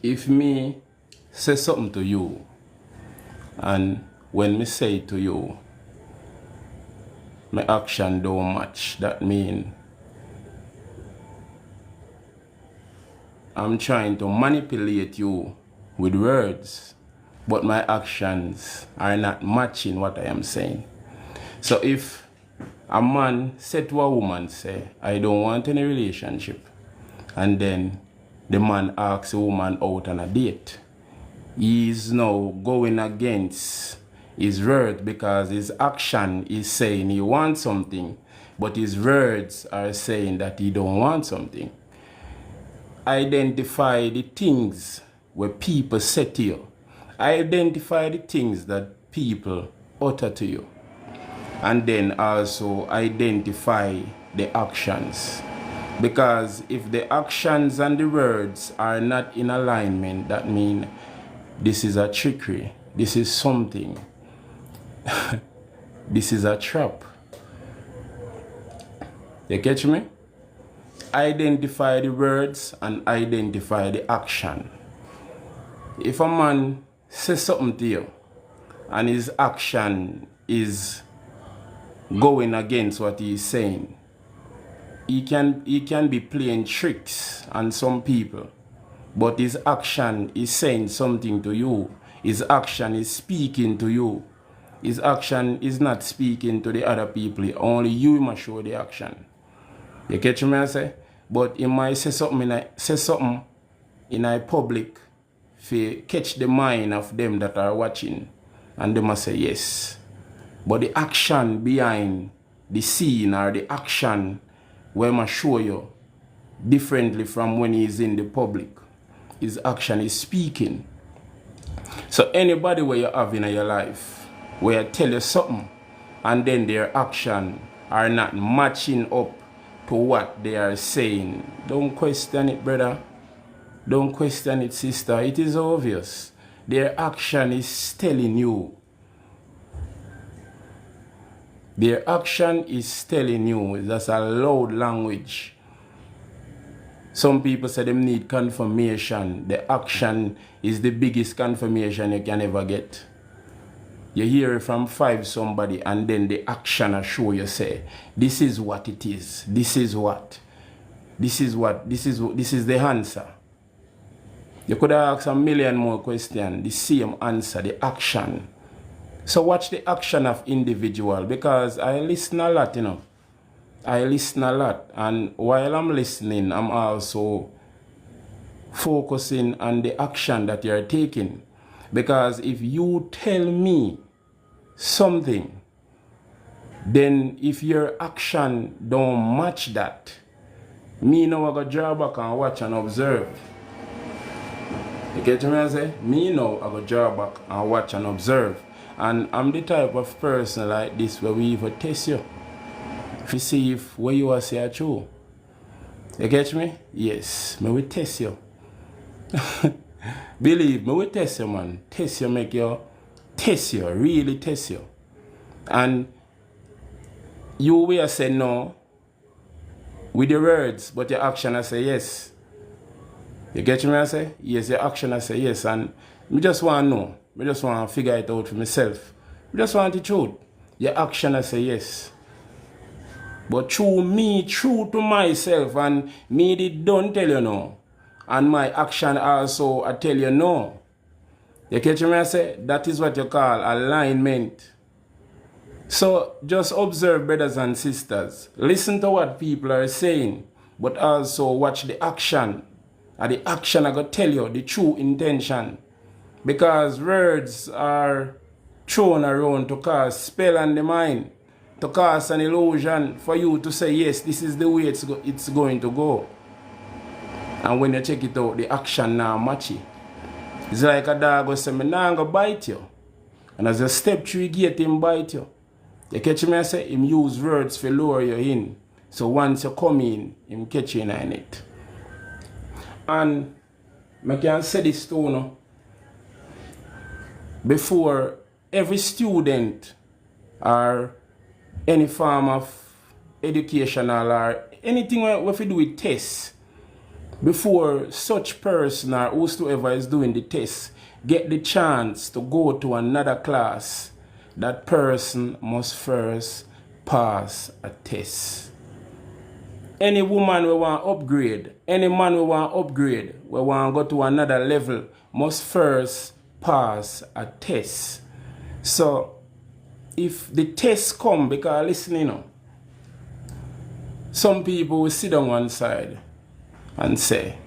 If me say something to you, and when me say it to you, my action don't match, that mean I'm trying to manipulate you with words, but my actions are not matching what I am saying. So if a man said to a woman, say, I don't want any relationship, and then the man asks the woman out on a date, he is now going against his word because his action is saying he wants something, but his words are saying that he don't want something. Identify the things where people say to you. Identify the things that people utter to you. And then also identify the actions. Because if the actions and the words are not in alignment, that means this is a trickery. This is something. This is a trap. You catch me? Identify the words and identify the action. If a man says something to you and his action is going against what he is saying, he can be playing tricks on some people, but his action is saying something to you. His action is speaking to you. His action is not speaking to the other people. Only you must show the action. You catch me I say? But he might say something in a public to catch the mind of them that are watching, and they must say yes. But the action behind the scene or the action where I show you differently from when he's in the public. His action is speaking. So anybody where you have in your life, where I tell you something and then their action are not matching up to what they are saying, don't question it, brother. Don't question it, sister. It is obvious. Their action is telling you. Their action is telling you. That's a loud language. Some people say they need confirmation. The action is the biggest confirmation you can ever get. You hear it from 5 somebody and then the action will show you say, this is what it is. This is what. This is the answer. You could have asked a million more questions. The same answer, the action. So watch the action of individual, because I listen a lot, you know. I listen a lot, and while I'm listening, I'm also focusing on the action that you're taking. Because if you tell me something, then if your action don't match that, me now I go draw back and watch and observe. You get what I say? Me now I go draw back and watch and observe. And I'm the type of person like this where we even test you to see if what you are saying are true. You get me? Yes, me will test you. Believe me, we test you, man. Test you, make you test you, really test you. And you will say no with your words, but your action I say yes. You get me I say? Yes, your action I say yes. And me just want to know. I just want to figure it out for myself. I just want the truth. Your action I say yes. But true me, true to myself, and me don't tell you no. And my action also I tell you no. You catch me I say? That is what you call alignment. So just observe, brothers and sisters. Listen to what people are saying, but also watch the action. And the action I going to tell you the true intention. Because words are thrown around to cause spell on the mind, to cause an illusion for you to say, yes, this is the way it's going to go. And when you check it out, the action now match it. It's like a dog will say, I'm not going to bite you. And as you step through the gate, him bite you. You catch me, I say, him use words to lure you in. So once you come in, him catch you in it. And I can say this too, no? Before every student or any form of educational or anything we do with tests, before such person or whosoever is doing the test get the chance to go to another class, that person must first pass a test. Any woman we want upgrade, any man we want upgrade, we want go to another level, must first pass a test. So if the test come, because listen, you know, some people will sit on one side and say,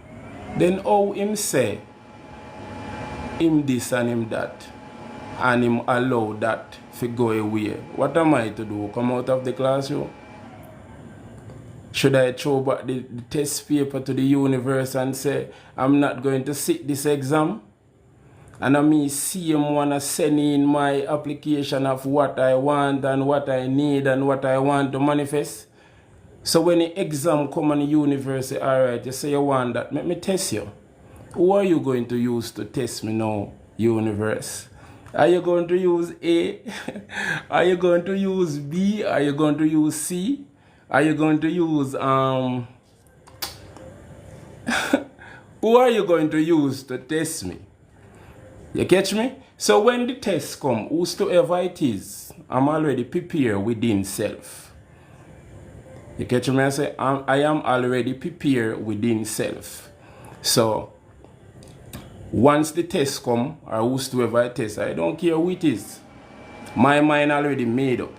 then how him say him this and him that, and him allow that to go away? What am I to do? Come out of the classroom? Should I throw back the test paper to the universe and say, I'm not going to sit this exam? And I me see him wanna send in my application of what I want and what I need and what I want to manifest. So when the exam come on the university, alright, you say you want that, let me test you. Who are you going to use to test me now, universe? Are you going to use A? Are you going to use B? Are you going to use C? Are you going to use who are you going to use to test me? You catch me? So when the test come, whosoever it is, I'm already prepared within self. You catch me? I say I am already prepared within self. So once the test come, or whosoever it is, I don't care who it is, my mind already made up.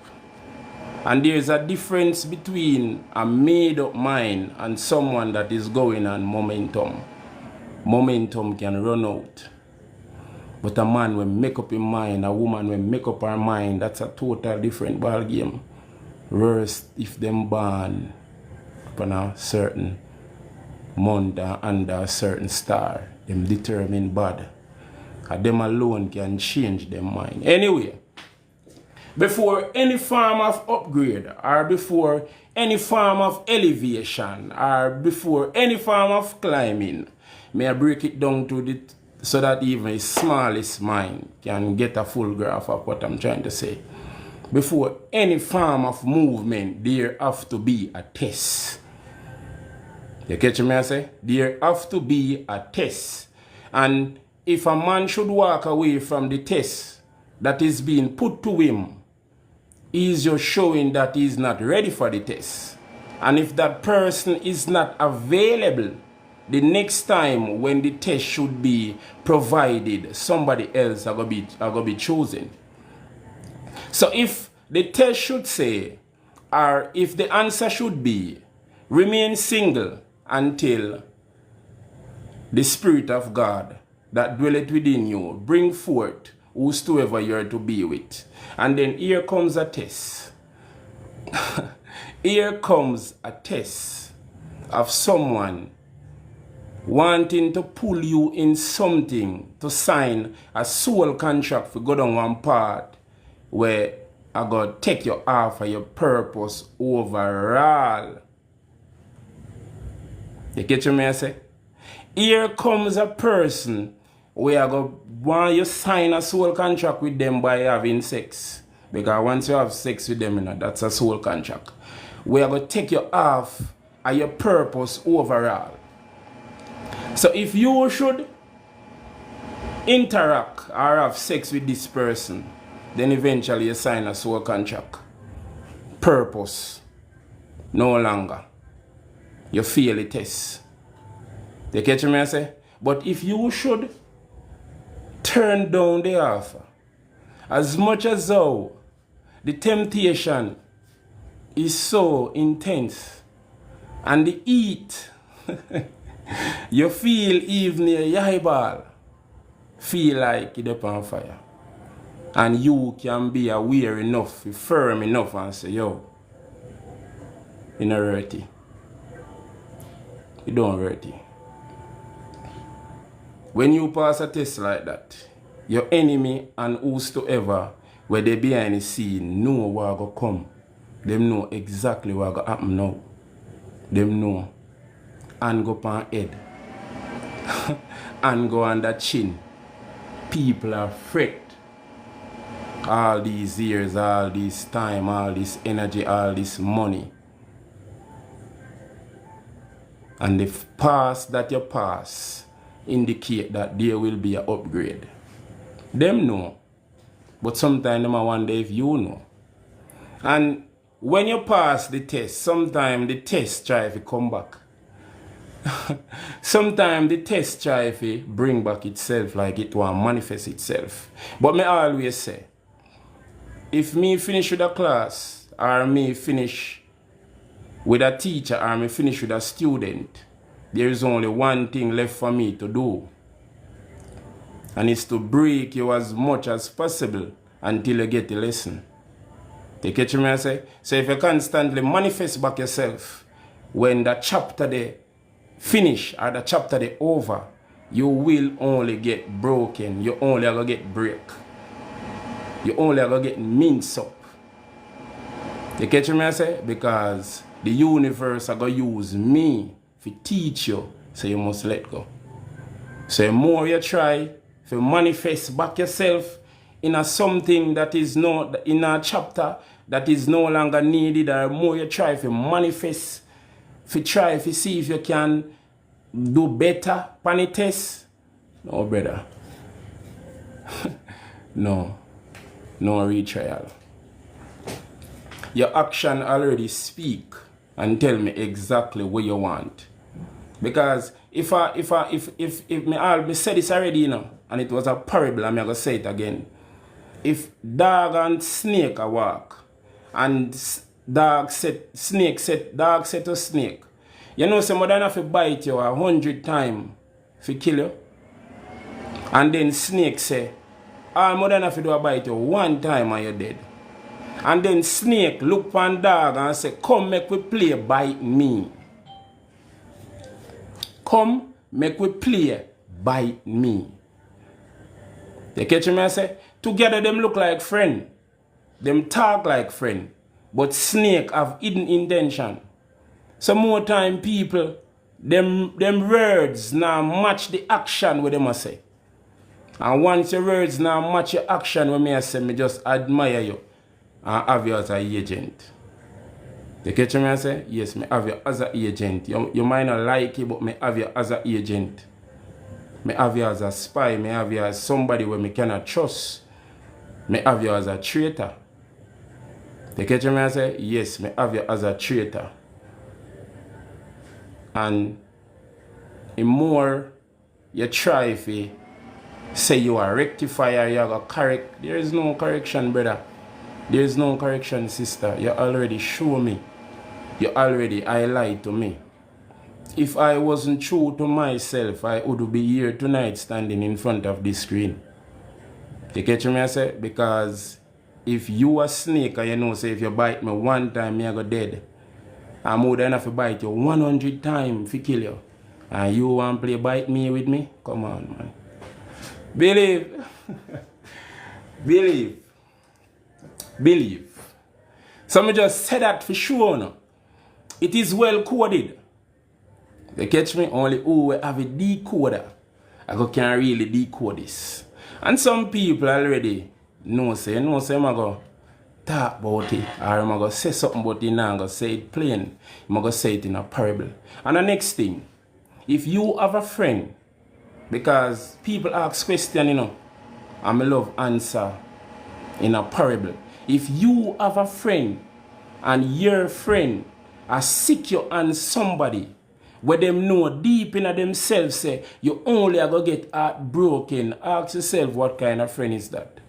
And there's a difference between a made up mind and someone that is going on momentum. Momentum can run out. But a man will make up his mind, a woman will make up her mind, that's a total different ball game. Worse if them born upon a certain month or under a certain star, them determined bad. And them alone can change their mind. Anyway, before any form of upgrade, or before any form of elevation, or before any form of climbing, may I break it down to the so that even the smallest mind can get a full grasp of what I'm trying to say. Before any form of movement, there have to be a test. You catch me I say? There have to be a test. And if a man should walk away from the test that is being put to him, he's just showing that he's not ready for the test. And if that person is not available the next time when the test should be provided, somebody else are going to be chosen. So if the test should say, or if the answer should be, remain single until the Spirit of God that dwelleth within you bring forth whosoever you are to be with. And then here comes a test. Here comes a test of someone wanting to pull you in something, to sign a soul contract for go down one part where I go take you off of your purpose overall. You catch me I say? Here comes a person where I go want you sign a soul contract with them by having sex. Because once you have sex with them, you know, that's a soul contract. Where I go take you off of your purpose overall. So if you should interact or have sex with this person, then eventually you sign a soul contract. Purpose. No longer. You fail the test. You catch me I say? But if you should turn down the offer, as much as though the temptation is so intense and the heat you feel even your eyeball feel like it's up on fire, and you can be aware enough, firm enough and say, yo, you not hurty. You don't hurty. When you pass a test like that, your enemy and whosoever where they behind the scene know what will come. Them know exactly what will happen now. Them know. And go upon head. And go under chin. People are fret. All these years, all this time, all this energy, all this money. And the pass that you pass indicate that there will be an upgrade. Them know. But sometimes them I wonder if you know. And when you pass the test, sometimes the test try to come back. Sometimes the test try to bring back itself like it will manifest itself. But me always say, if me finish with a class, or me finish with a teacher, or me finish with a student, there is only one thing left for me to do. And it's to break you as much as possible until you get the lesson. You catch me I say? So if you constantly manifest back yourself, when the chapter they finish or the chapter they over, you will only get broken. You only are going to get break. You only are going to get minced up. You catch me I say? Because the universe are going to use me to teach you, so you must let go. So the more you try to manifest back yourself in a something that is not in a chapter that is no longer needed, or more you try to manifest, to try to see if you can do better on the test. No, brother. No retrial. Your action already speak and tell me exactly what you want. Because if me said this already, you know, and it was a parable, I'm gonna say it again. If dog and snake a walk, and dog said to snake, you know, some than have to bite you 100 times to kill you. And then snake say, all more than have to do a bite you 1 time and you're dead. And then snake look upon dog and say, come make we play bite me. Come make we play bite me. You catch me I say? Together them look like friend. Them talk like friend. But snake have hidden intention. So more time people, them words now match the action with them I say. And once your words now match your action with me I say, me just admire you and have you as an agent. You catch me I say? Yes, me have you as an agent. You might not like it, but me have you as an agent. Me have you as a spy. Me have you as somebody where me cannot trust. Me have you as a traitor. You catch me I say? Yes, me have you as a traitor. And the more you try to say you are rectifier, you are a correct, there is no correction, brother. There is no correction, sister. You already show me. You already highlight to me. If I wasn't true to myself, I would be here tonight standing in front of this screen. You catch me I say? Because if you a snake and you know say if you bite me 1 time, me I go dead. I'm more than enough to bite you 100 times to kill you. And you want to play bite me with me? Come on, man. Believe. Believe. Believe. So me just say that for sure now. It is well coded. You catch me? Only who will have a decoder I can really decode this. And some people already say I'm go talk about it, or I'm going to say something about it now, I'm going to say it plain, I'm going to say it in a parable. And the next thing, if you have a friend, because people ask questions, you know, and I love answer in a parable. If you have a friend, and your friend is sick you on somebody, where them know deep in themselves say, you only are going to get heartbroken, ask yourself what kind of friend is that?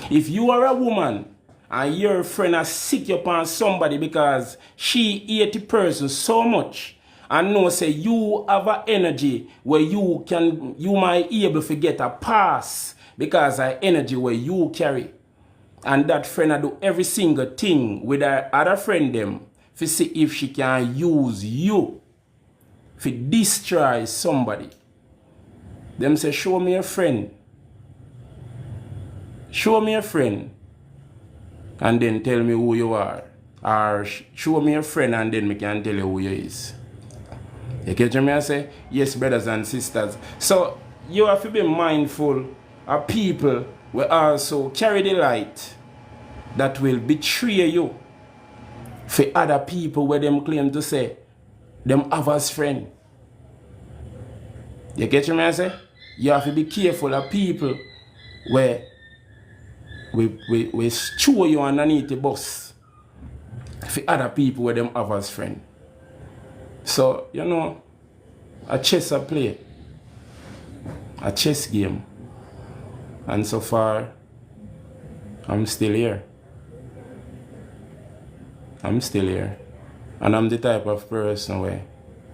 If you are a woman and your friend has sick you upon somebody because she hate the person so much and know say you have an energy where you might be able to get a pass because of energy where you carry, and that friend do every single thing with her other friend them to see if she can use you to destroy somebody. Them say, show me a friend. Show me a friend and then tell me who you are. Or show me a friend and then me can tell you who you is. You catch me I say? Yes, brothers and sisters. So you have to be mindful of people will also carry the light that will betray you for other people where them claim to say them have as friend. You get what I say? You have to be careful of people where we chew you underneath the bus for other people where them have as friend. So, you know, a chess I play. A chess game. And so far, I'm still here. I'm still here. And I'm the type of person where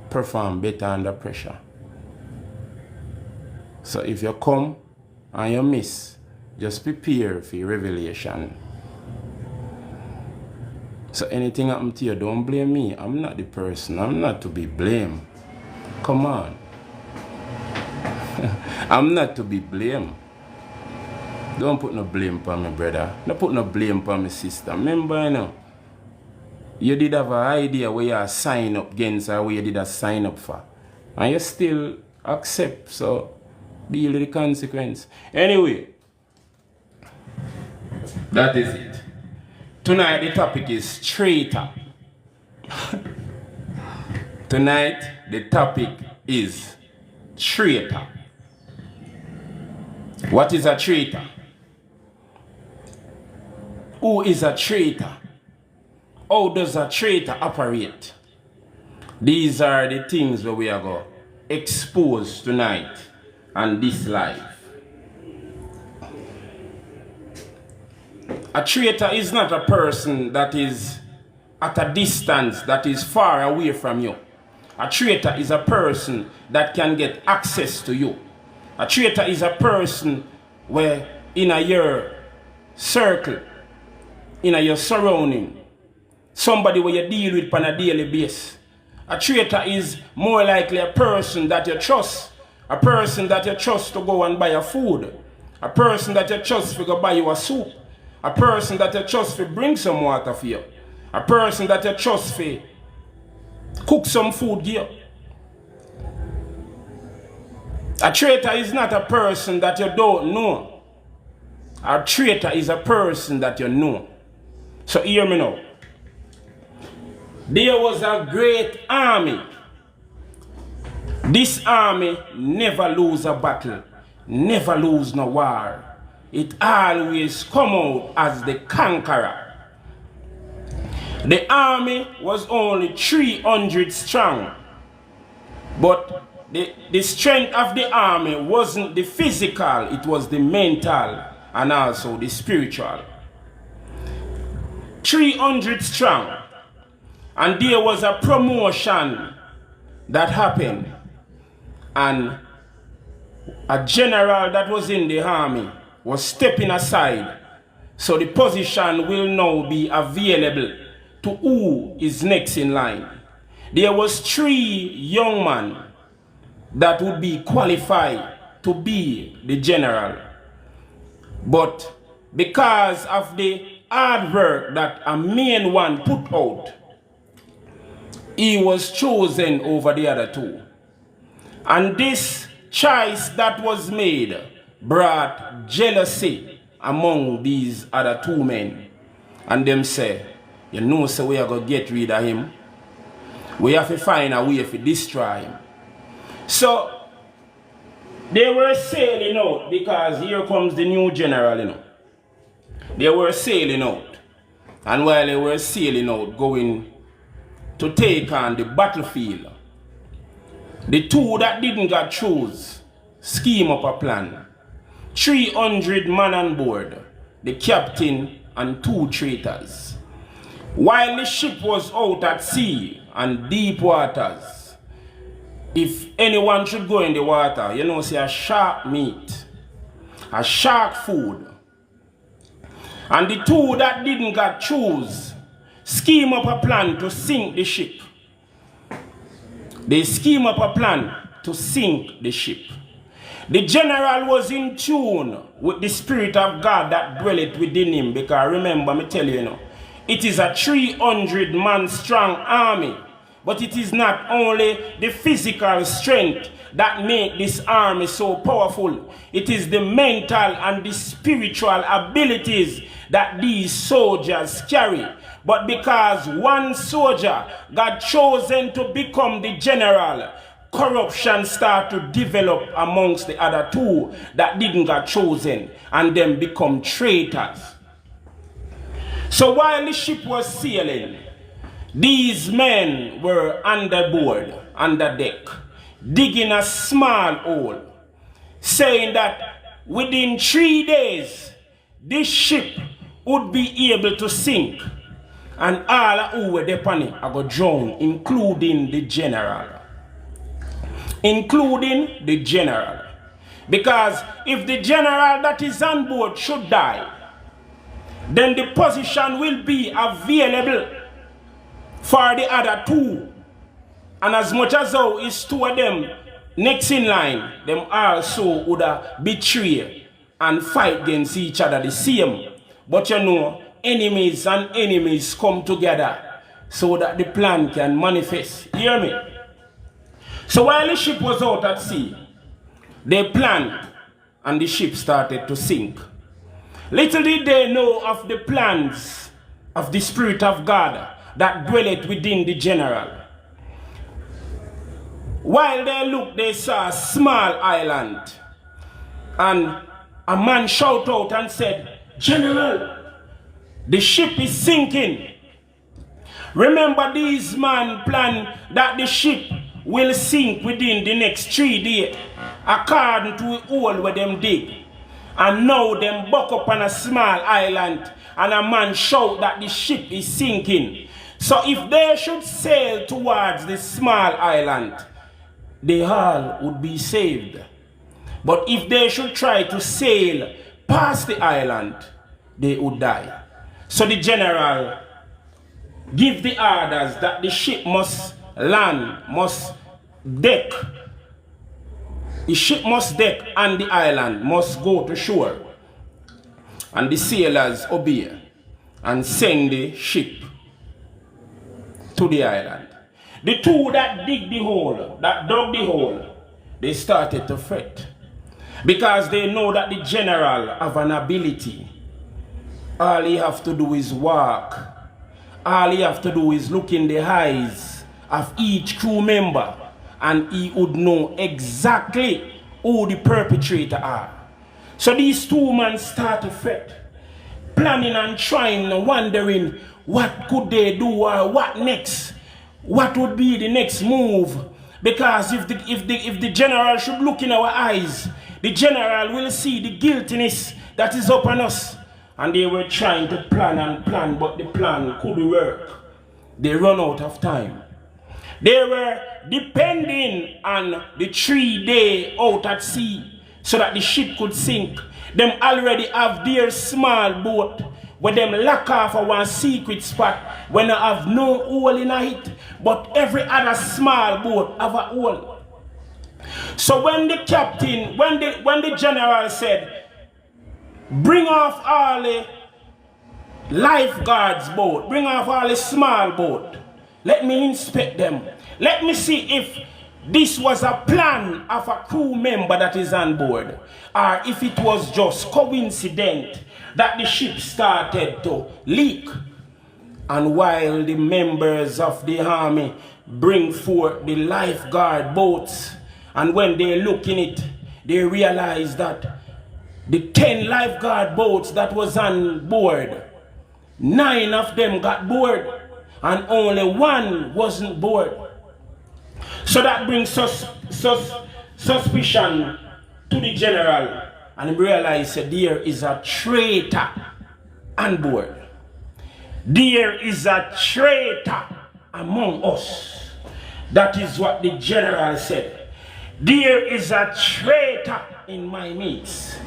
perform better under pressure. So if you come and you miss, just prepare for your revelation. So anything happen to you, don't blame me. I'm not the person. I'm not to be blamed. Come on. I'm not to be blamed. Don't put no blame upon me, brother. Don't put no blame upon me, sister. Remember, you know, you did have an idea where you sign up against or where you did a sign up for. And you still accept, so deal with the consequence. Anyway, that is it. Tonight the topic is traitor. Tonight the topic is traitor. What is a traitor? Who is a traitor? How does a traitor operate? These are the things that we are going to expose tonight and this life. A traitor is not a person that is at a distance, that is far away from you. A traitor is a person that can get access to you. A traitor is a person where in your circle, in your surrounding, somebody where you deal with on a daily basis. A traitor is more likely a person that you trust. A person that you trust to go and buy a food. A person that you trust to go buy you a soup. A person that you trust to bring some water for you. A person that you trust to cook some food for you. A traitor is not a person that you don't know. A traitor is a person that you know. So hear me now. There was a great army. This army never lose a battle, never lose no war. It always come out as the conqueror. The army was only 300 strong, but the strength of the army wasn't the physical, it was the mental and also the spiritual. 300 strong. And there was a promotion that happened. And a general that was in the army was stepping aside. So the position will now be available to who is next in line. There was 3 young men that would be qualified to be the general. But because of the hard work that a main one put out, he was chosen over the other 2. And this choice that was made brought jealousy among these other 2 men. And them say, you know, so we are going to get rid of him. We have to find a way to destroy him. So, they were sailing out because here comes the new general, you know. They were sailing out. And while they were sailing out, going to take on the battlefield, the 2 that didn't get choose scheme up a plan. 300 men on board, the captain and 2 traitors. While the ship was out at sea and deep waters, if anyone should go in the water, you know, see a shark meat, a shark food. And the 2 that didn't get choose scheme up a plan to sink the ship. They scheme up a plan to sink the ship. The general was in tune with the Spirit of God that dwelleth within him. Because remember, me tell you, it is a 300-man strong army. But it is not only the physical strength that make this army so powerful. It is the mental and the spiritual abilities that these soldiers carry. But because one soldier got chosen to become the general, corruption start to develop amongst the other two that didn't get chosen, and then become traitors. So while the ship was sailing, these men were underboard, under deck, digging a small hole, saying that within 3 days, this ship would be able to sink, and all who were there on it are going to drown, including the general. Including the general. Because if the general that is on board should die, then the position will be available for the other two. And as much as how is two of them next in line, them also would betray and fight against each other the same. But you know, enemies and enemies come together so that the plan can manifest. You hear me? So while the ship was out at sea, they planned and the ship started to sink. Little did they know of the plans of the Spirit of God that dwelleth within the general. While they looked, they saw a small island, and a man shouted out and said, "General, the ship is sinking." Remember, these men planned that the ship will sink within the next 3 days, according to the hole where them dig. And now them buck up on a small island, and a man shout that the ship is sinking. So if they should sail towards this small island, they all would be saved. But if they should try to sail past the island, they would die. So the general give the orders that the ship must land, must deck. The ship must deck and the island must go to shore. And the sailors obey and send the ship to the island. The two that dig the hole, that dug the hole, they started to fret. Because they know that the general have an ability. All he have to do is walk. All he have to do is look in the eyes of each crew member, and he would know exactly who the perpetrator are. So these two men start to fret, planning and trying, wondering what could they do or what next. What would be the next move? Because if the general should look in our eyes, the general will see the guiltiness that is upon us. And they were trying to plan and plan, but the plan couldn't work. They run out of time. They were depending on the 3 day out at sea so that the ship could sink. Them already have their small boat where them lock off a one secret spot when I have no hole in it, but every other small boat have a hole. So when the captain, when the general said, bring off all the lifeguards boat, bring off all the small boat, let me inspect them. Let me see if this was a plan of a crew member that is on board, or if it was just coincident that the ship started to leak. And while the members of the army bring forth the lifeguard boats, and when they look in it, they realize that the 10 lifeguard boats that was on board, 9 of them got board, and only 1 wasn't board. So that brings suspicion to the general, and he realized that there is a traitor on board. There is a traitor among us. That is what the general said. There is a traitor in my midst.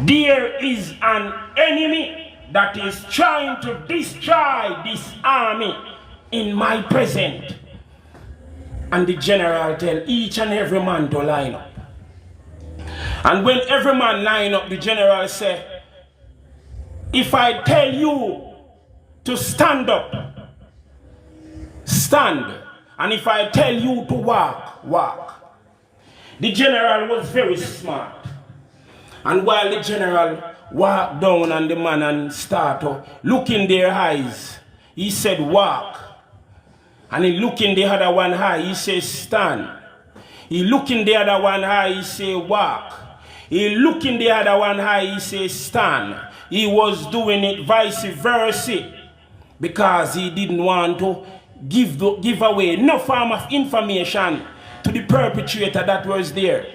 There is an enemy that is trying to destroy this army in my presence. And the general tell each and every man to line up. And when every man line up, the general say, if I tell you to stand up, stand. And if I tell you to walk, walk. The general was very smart. And while the general walked down on the man and started look in their eyes, he said, walk. And he look in the other one eye, he says, stand. He look in the other one eye, he say, walk. He look in the other one eye, he say, stand. He was doing it vice versa because he didn't want to give away no form of information to the perpetrator that was there.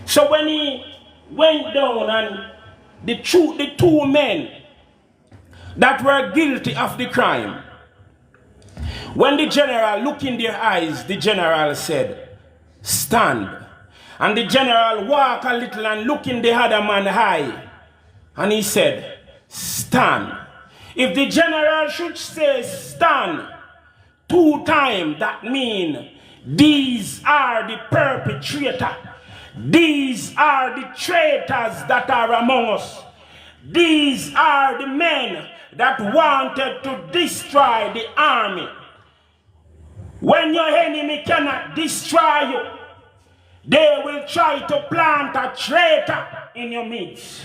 So when he went down and the two men that were guilty of the crime, when the general looked in their eyes, the general said, stand. And the general walked a little and looked in the other man's eye, and he said, stand. If the general should say stand 2 times, that means these are the perpetrators. These are the traitors that are among us. These are the men that wanted to destroy the army. When your enemy cannot destroy you, they will try to plant a traitor in your midst.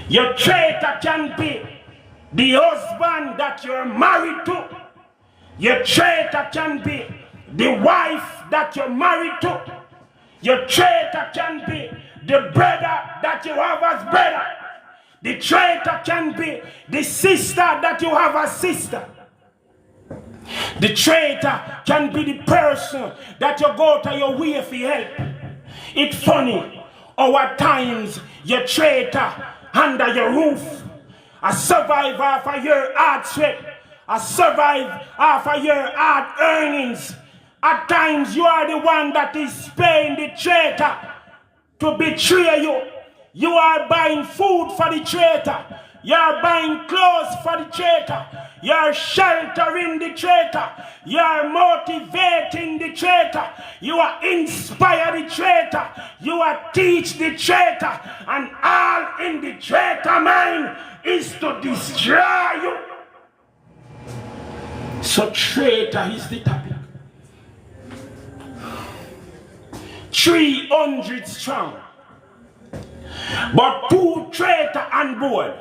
Your traitor can be the husband that you're married to. Your traitor can be the wife that you're married to. Your traitor can be the brother that you have as brother. The traitor can be the sister that you have as sister. The traitor can be the person that you go to your way for help. It's funny, our times your traitor under your roof, a survivor for your hard sweat, a survivor for your hard earnings. At times you are the one that is paying the traitor to betray you. You are buying food for the traitor. You are buying clothes for the traitor. You are sheltering the traitor. You are motivating the traitor. You are inspire the traitor. You are teach the traitor. And all in the traitor mind is to destroy you. So traitor is the topic. 300 strong. But 2 traitors on board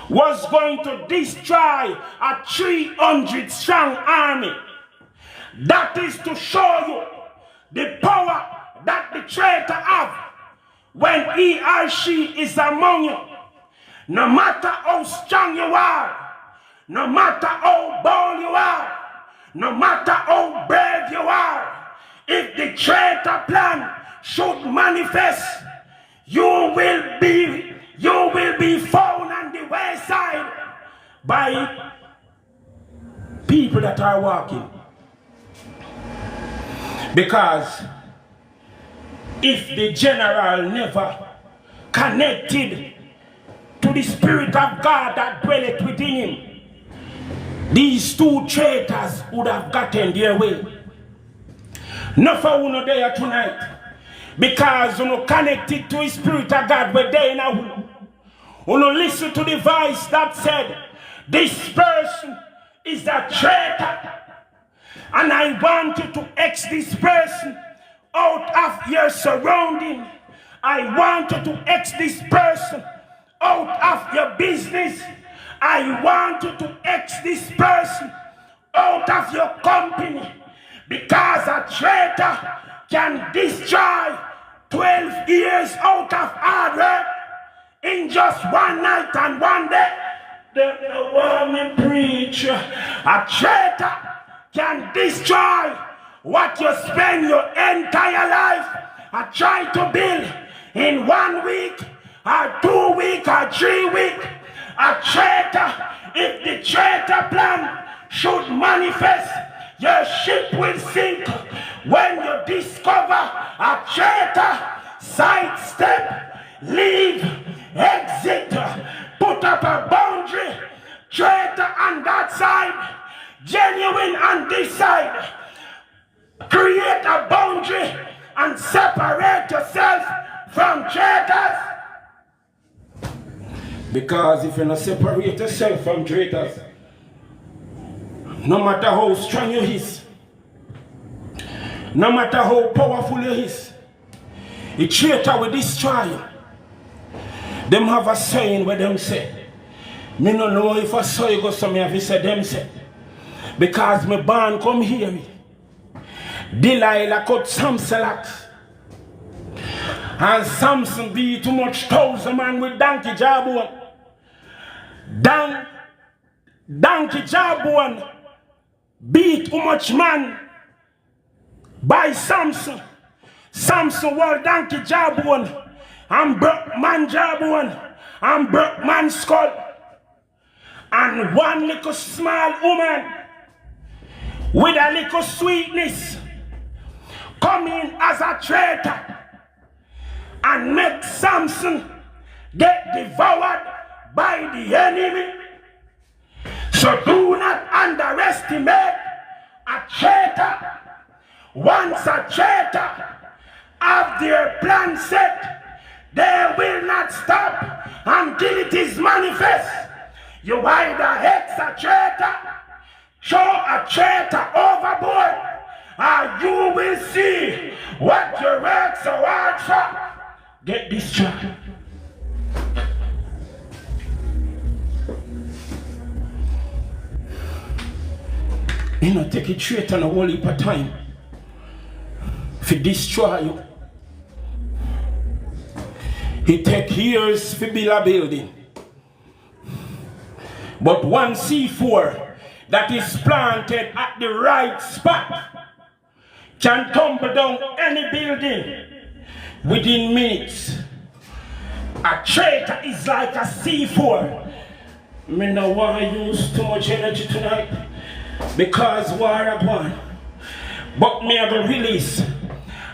was going to destroy a 300 strong army. That is to show you the power that the traitor have when he or she is among you. No matter how strong you are, no matter how bold you are, no matter how brave you are, if the traitor plan should manifest, you will be found on the wayside by people that are walking. Because if the general never connected to the Spirit of God that dwelleth within him, these 2 traitors would have gotten their way. Not for uno there tonight. Because uno connected to the Spirit of God where they now uno listen to the voice that said, this person is a traitor. And I want you to X this person out of your surrounding. I want you to X this person out of your business. I want you to X this person out of your company. Because a traitor can destroy 12 years out of hard work in just one night and one day. The woman preach. A traitor can destroy what you spend your entire life and try to build in 1 week or 2 weeks or 3 weeks. A traitor, if the traitor plan should manifest, your ship will sink. When you discover a traitor, sidestep, leave, exit, put up a boundary. Traitor on that side, genuine on this side. Create a boundary and separate yourself from traitors. Because if you don't separate yourself from traitors, no matter how strong you is, no matter how powerful you is, The traitor will destroy you. Them have a saying where them say, me no know if I saw you go somewhere if you say them say. Because my born come here. Delilah cut Samson locks. And Samson be too much 1,000 man with donkey jawbone. Donkey jawbone beat too much man by Samson. Samson wore donkey jawbone and broke man jawbone and broke man skull. And one little small woman with a little sweetness come in as a traitor and make Samson get devoured by the enemy. So do not underestimate a traitor. Once a traitor have their plan set, they will not stop until it is manifest. You either hex a traitor, show a traitor overboard, or you will see what you work so hard for. Get this job. You know, take a traitor and a whole heap of time to destroy you. It take years to build a building. But one C4 that is planted at the right spot can tumble down any building within minutes. A traitor is like a C4. Me no want to use too much energy tonight because war are gone. But me I will release.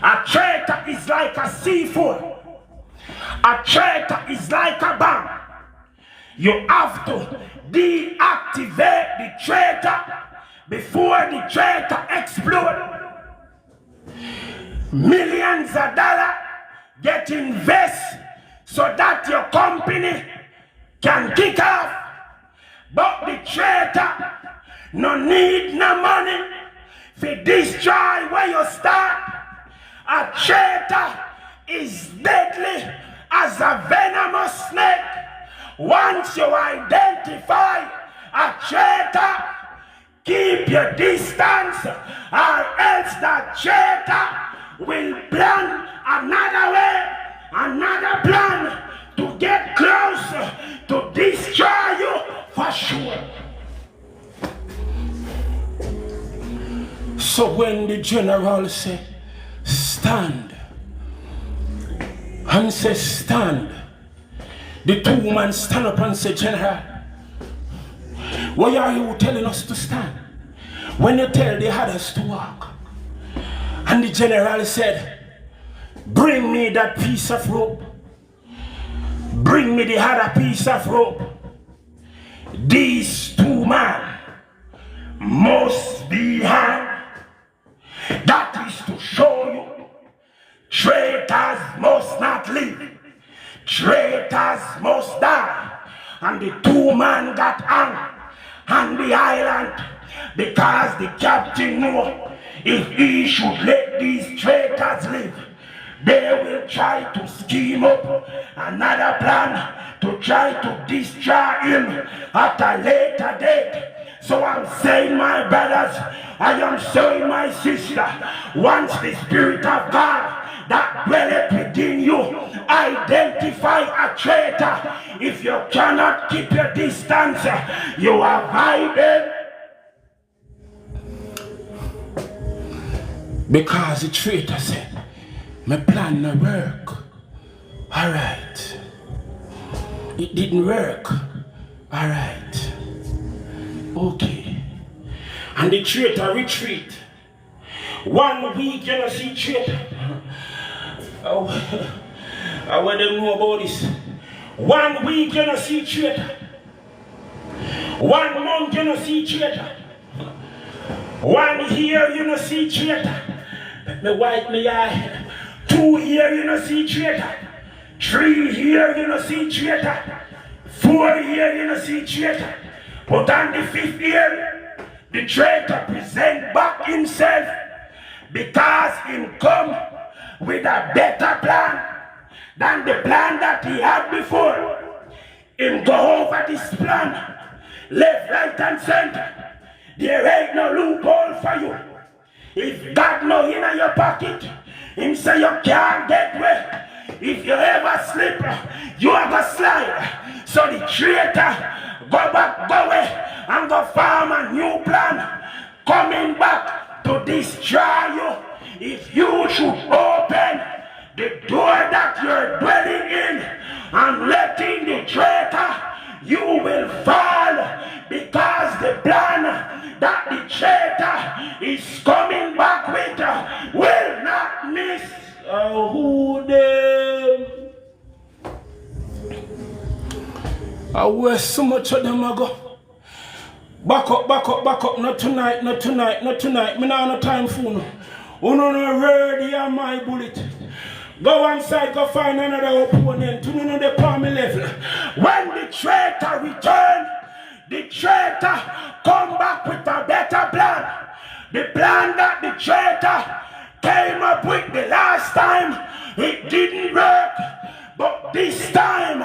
A traitor is like a C4. A traitor is like a bomb. You have to deactivate the traitor before the traitor explodes. Millions of dollars get invest so that your company can kick off. But the traitor no need no money to destroy where you start. A traitor is deadly as a venomous snake. Once you identify a traitor, keep your distance, or else the traitor will plan another way, another plan to get closer to destroy you for sure. So when the general said, stand, and say stand, the two men stand up and say, General, why are you telling us to stand when you tell the others to walk? And the general said, bring me that piece of rope. Bring me the other piece of rope. These two men must be hanged. That is to show you traitors must not live. Traitors must die. And the two men got hung on the island because the captain knew if he should let these traitors live, they will try to scheme up another plan to try to destroy him at a later date. So I'm saying, my brothers, I am saying, my sister, once the Spirit of God that dwelleth within you identify a traitor, if you cannot keep your distance, you are vibing. Because the traitor said, my plan no work. Alright. It didn't work. Alright. Okay. And the traitor retreat. 1 week you don't see traitor. I want them know about this. 1 week you don't see traitor. 1 month you don't see traitor. 1 year you don't see traitor. Me wipe me eye. 2 years you don't see traitor. 3 years you don't see traitor. 4 years you don't see traitor. But on the 5th year, the traitor present back himself because him come with a better plan than the plan that he had before. Him go over this plan, left, right, and center. There ain't no loophole for you. If God no in your pocket, him say you can't get wet. If you ever slip, you ever slide. So the traitor go back, go away, and go form a new plan, coming back to destroy you. If you should open the door that you're dwelling in and letting the traitor, you will fall, because the plan that the traitor is coming back with will not miss. Who them? I waste so much of them ago. Back up, not tonight. Me nah no time for no. No ready on my bullet. Go on side, go find another opponent. You know the palm level. When the traitor return, the traitor come back with a better plan. The plan that the traitor came up with the last time, it didn't work. But this time,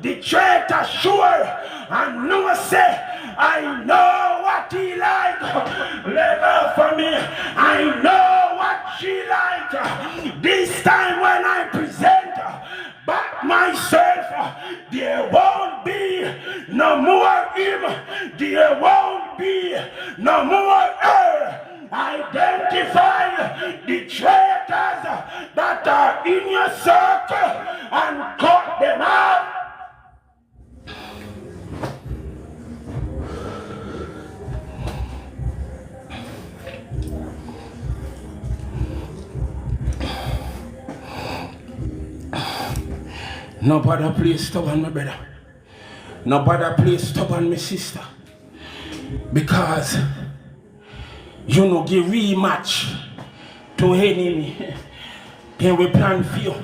the traitor sure and no say, I know what he like. Let her for me. I know what she like. This time when I present back myself, there won't be no more him. There won't be no more her. Identify the traitors that are in your circle and cut them out. Nobody please stubborn, my brother. Nobody please stubborn, my sister. Because you know give rematch to enemy. Then we plan for you.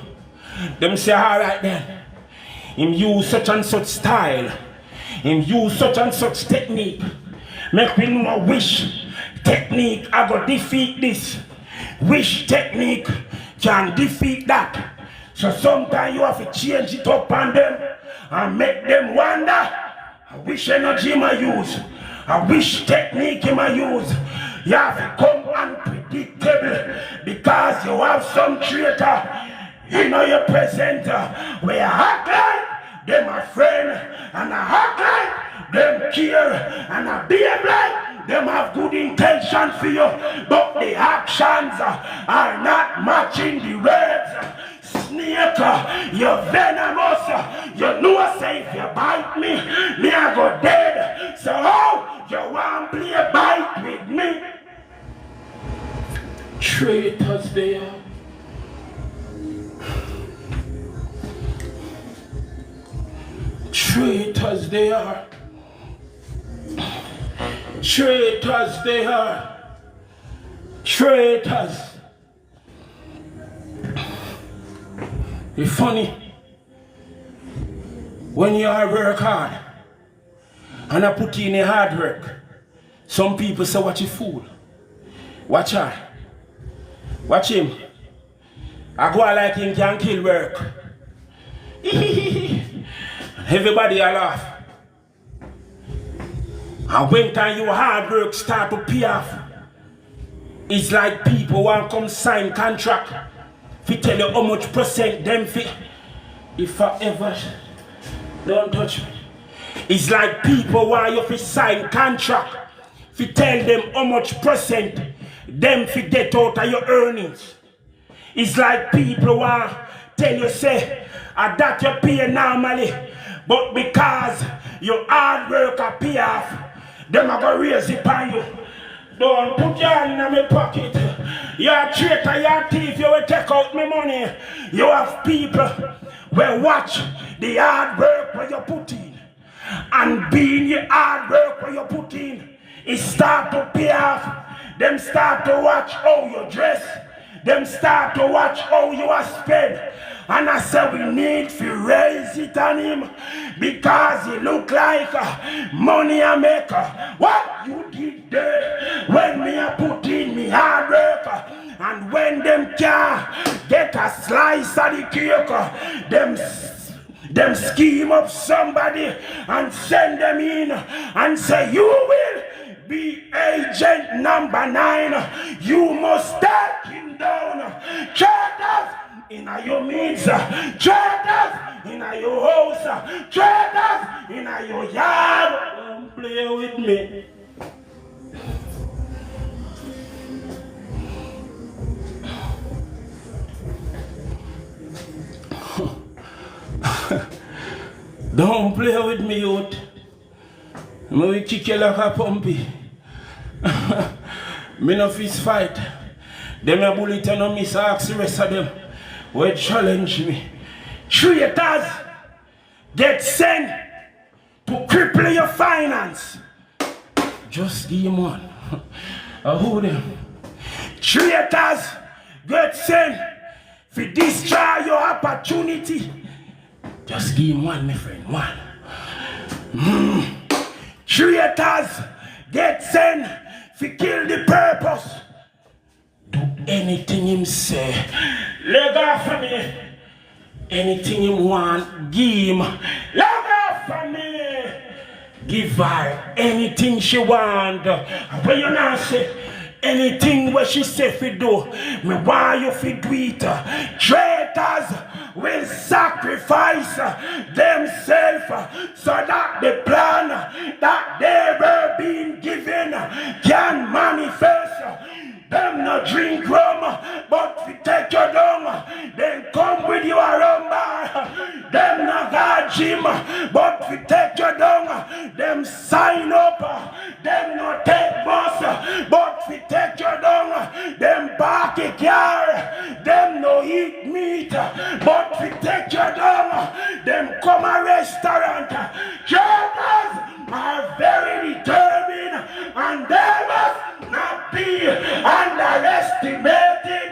Them say, alright then. Him use such and such style. Him use such and such technique. Make me know which technique I go defeat this. Which technique can defeat that. So sometimes you have to change it up on them and make them wonder which energy I use, which technique I use. You have to come unpredictable because you have some traitor in your present where act like them a friend and I act like them care and I behave like them have good intention for you, but the actions are not matching the words. Snake, you're venomous. You know say if you bite me, I go dead. So how you want to play a bite with me? Traitors they are. Traitors they are. Traitors they are. Traitors. It's funny when you work hard and I put in a hard work. Some people say, watch a fool. Watch her. Watch him. I go like him can kill work. Everybody a laugh. And when time your hard work start to pay off, it's like people want to come sign contract. If tell you how much percent them fit. If I ever don't touch me. It's like people want you to sign contract. If tell them how much percent them fit get out of your earnings. It's like people want tell you say that you pay normally, but because your hard work a pay off, them are gonna raise it on you. Don't put your hand in my pocket. You're a traitor, you're a thief, you will take out my money. You have people will watch the hard work where you put in. And being the hard work where you put in, it start to pay off. Them start to watch how you dress. Them start to watch how you are spent. And I said we need to raise it on him because he look like money a maker. What you did there when me a put in me hard work And when them can get a slice of the cake, them scheme up somebody and send them in and say, you will be agent number 9. You must take him down. Traitors in your means, traitors in your house, traitors in your yard. Don't play with me. Don't play with me, youth. I'm going to kick you like a pumpy. Me no fist fight. Them a bullet and no miss. I ask the rest of them. Will challenge me. Traitors get sent to cripple your finance. Just give him one. Who them? Traitors get sent to destroy your opportunity. Just give him one, my friend, one. Traitors get sent to kill the purpose. Do anything him say. Leg off of me. Anything him want, give him. Leg off of me. Give her anything she want. But you not say anything what she say fi do. Me want you fi do it. Traitors will sacrifice themselves so that the plan that they were being given can manifest. Them not drink rum, but we take you down. Then come with you a rumba. Them not got gym, but we take you down. Them sign up. Them not take bus, but we take you down. Them party car. Them no eat meat, but we take you down. Them come a restaurant. Traitors are very determined, and they must not be underestimated.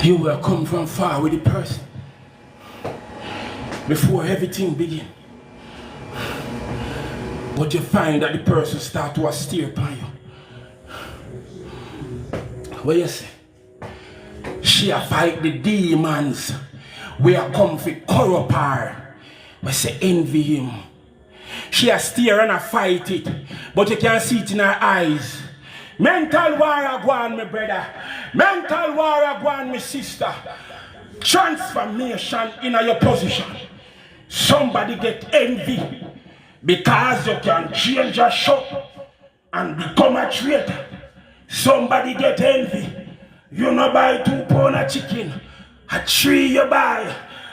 You will come from far with the person before everything begins. But you find that the person start to stare upon you. What you say? She a fight the demons. We are come for corrupt her. We say envy him. She a stare and a fight it. But you can't see it in her eyes. Mental war go on, my brother. Mental war go on, my sister. Transformation in your position. Somebody get envy because you can change your shop and become a traitor. Somebody get envy. You no buy 2 pounds of chicken. A 3 you buy.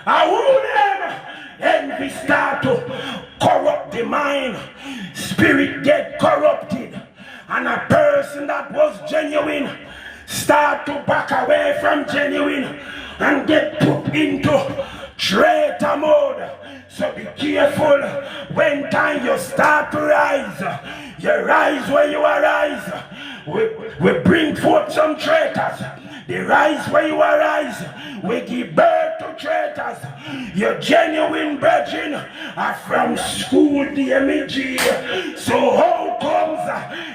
A woman envy start to corrupt the mind. Spirit get corrupted. And a person that was genuine start to back away from genuine and get put into traitor mode. So be careful when time you start to rise. You rise where you arise. We bring forth some traitors. They rise where you arise. We give birth to traitors. Your genuine brethren are from school DMG. So how comes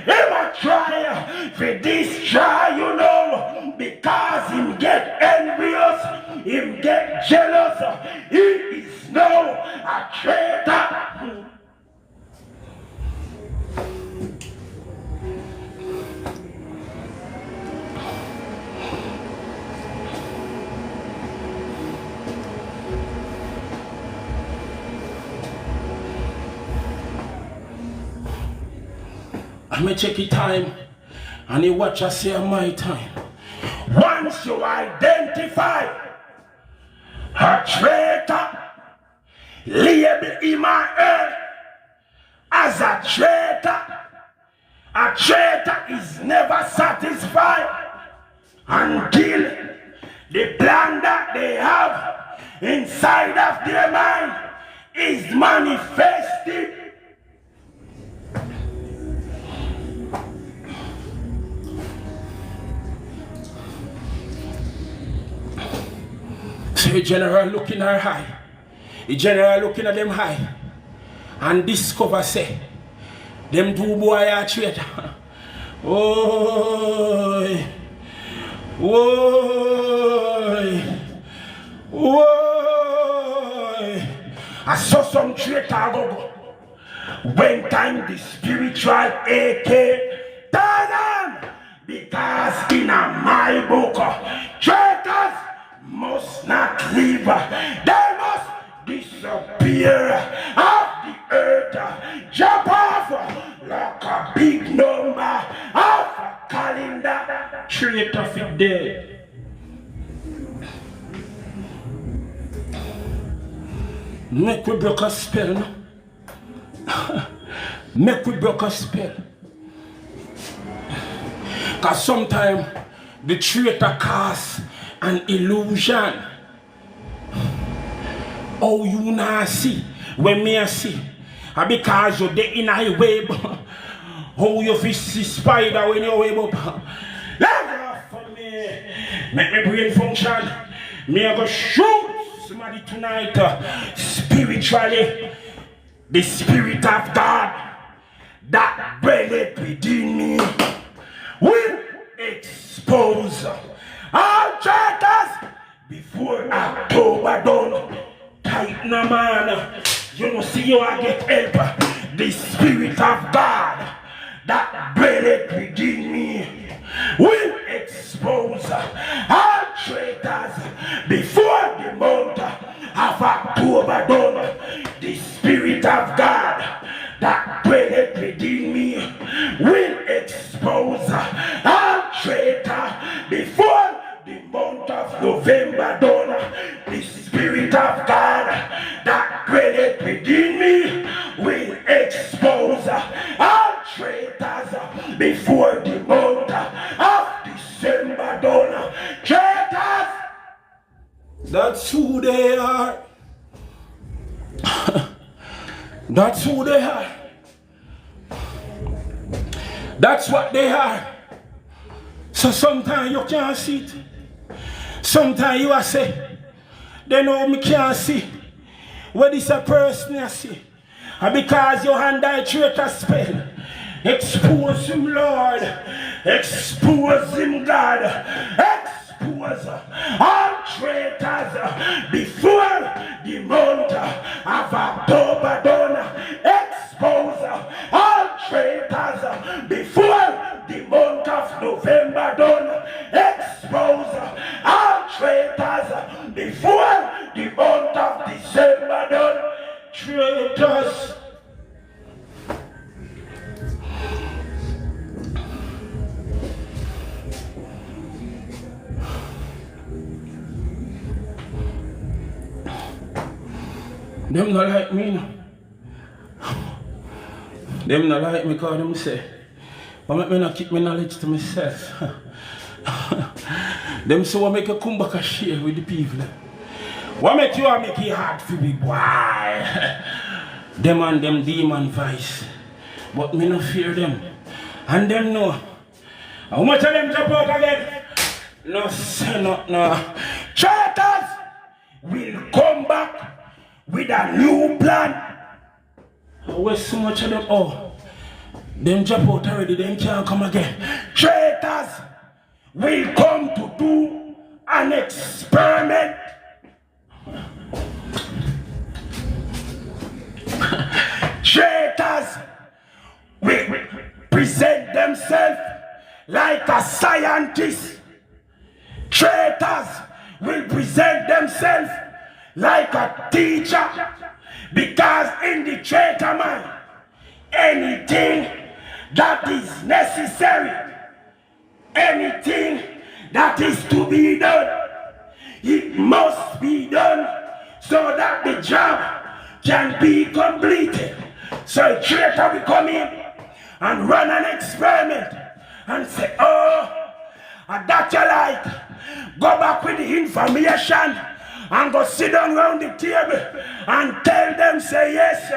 him a try for this try, you know? Because him get envious, him get jealous. He is now a traitor. I may check the time and you watch us say my time. Once you identify a traitor, label him on earth as a traitor is never satisfied until the plan that they have inside of their mind is manifested. So the general looking at her eye. The general looking at them eye. And discover say, them two boy are traitor. Oh, oh, oh. I saw some traitor go. When time the spiritual AK turn on, because in my book, traitors must not live, they must disappear off the earth, jump off like a big number off a calendar, traitor for dead. Make we break a spell, no? Make we break a spell. Cause sometimes the traitor cast an illusion. Oh, you not see when me I see. And because you're there in a web. How you fish see spider when you web up. Let for me. Make me brain function. Me I go shoot somebody tonight. Spiritually. The Spirit of God that dwelleth within me will expose all traitors before October done. Tight no man, you know see you I get help. The Spirit of God that dwelleth within me will expose all traitors before the month of October done. The Spirit of God that dwelleth within me will expose all traitor before the month of November done. The Spirit of God that dwelleth within me will expose all traitors before the month of December done. Traitors! That's who they are. That's who they are. That's what they are. So sometimes you can't see it. Sometimes you are say, they know me can't see. What is a person I see? And because your hand I traitor spell. Expose him, Lord. Expose him, God. Expose all traitors before the month of October done. Expose all traitors before the month of November done. Expose all traitors before the month of December done. Traitors. Them not like me, no. Them not like me because them say, but make me not keep my knowledge to myself. Them say what make you come back and share with the people. What make you make it hard for me, boy? Them and them demon voice. But me no fear them. And them know. How much of them jump out again? No, say no. Traitors will come back with a new plan. Where's so much of them? Oh, them jump out already, them can't come again. Traitors will come to do an experiment. Traitors will present themselves like a scientist. Traitors will present themselves like a teacher, because in the traitor mind, anything that is necessary, anything that is to be done, it must be done so that the job can be completed. So a traitor will come in and run an experiment and say, oh, that you like, go back with the information and go sit down around the table and tell them, say, yes,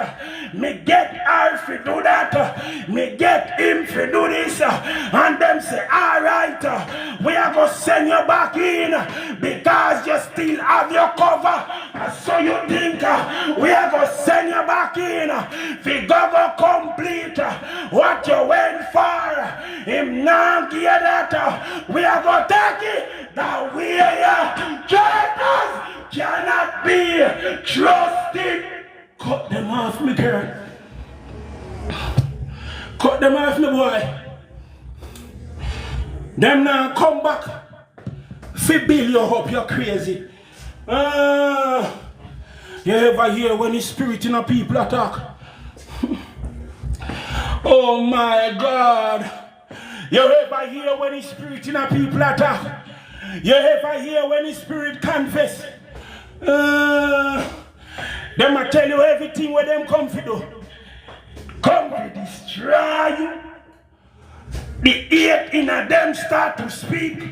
me get her to do that, me get him to do this, and them say, all right, we are going to send you back in because you still have your cover. So you think we are going to send you back in if go complete what you went for. Him now give that, we are going to take it that we traitors cannot be trusted. Cut them off, me girl. Cut them off, me boy. Them now come back. Fi build you up, you're crazy. You ever hear when the spirit in a people attack? Oh my God. You ever hear when the spirit in a people attack? You ever hear when the spirit confess? Them I tell you everything what them come to do. Come to destroy you. The ear in a them start to speak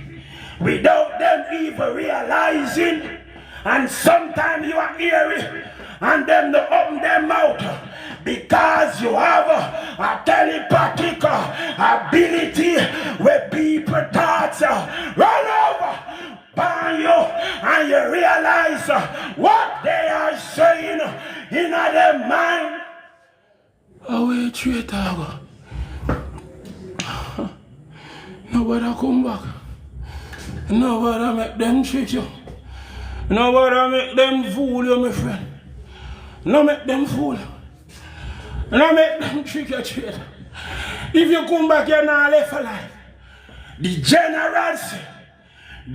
without them even realizing. And sometimes you are hearing and them to open their mouth because you have a telepathic ability where people thoughts run over by you and you realize what they are saying in their mind. Oh, wait, traitor. Nobody come back. Nobody make them trick you. Nobody make them fool you, my friend. No make them fool you. No make them trick you, traitor. If you come back, you're not left alive. The general said,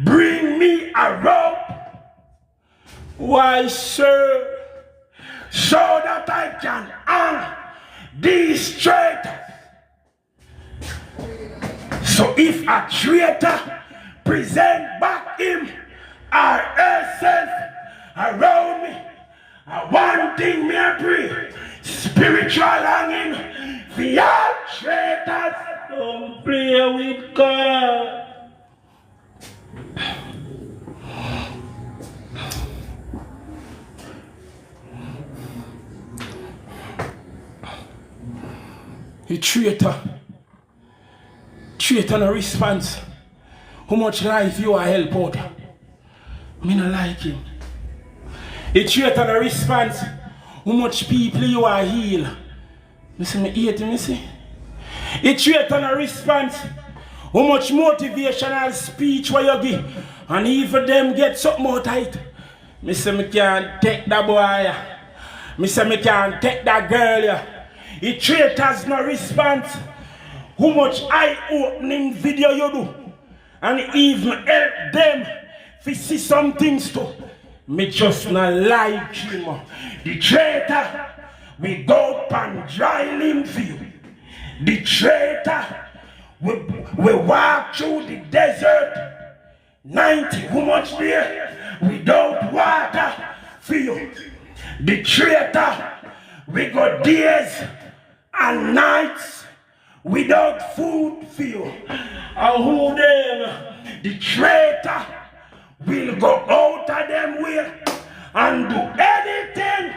bring me a rope. Why, sir? So that I can hang these traitors. So if a traitor present back him or herself around me, one thing me I pray, spiritual hanging for all traitors. Don't play with God. You traitor no response. How much life you are help out? Me not like him. You traitor no response. How much people you are heal? Me say me hate him, me see. You traitor no response. How much motivational speech where you give? And even them get something more tight. Me say me can't take that boy. Me say me can't take that girl. You traitors no response. How much eye-opening video you do, and even help them to see some things too. Me just not like him. The traitor, we go pan dry limb for you. The traitor, we walk through the desert, 90, how much there, without water for you. The traitor, we go days and nights without food for you. And who them? The traitor will go out of them way and do anything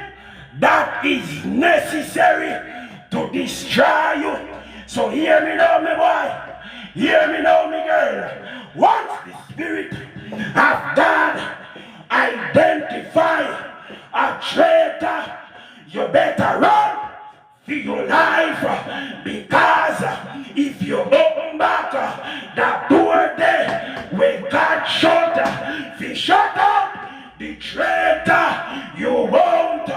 that is necessary to destroy you. So hear me now, my boy. Hear me now, my girl. Once the spirit of God identify a traitor, you better run for your life, because if you open back that door there where God shut, if shut up the traitor, you won't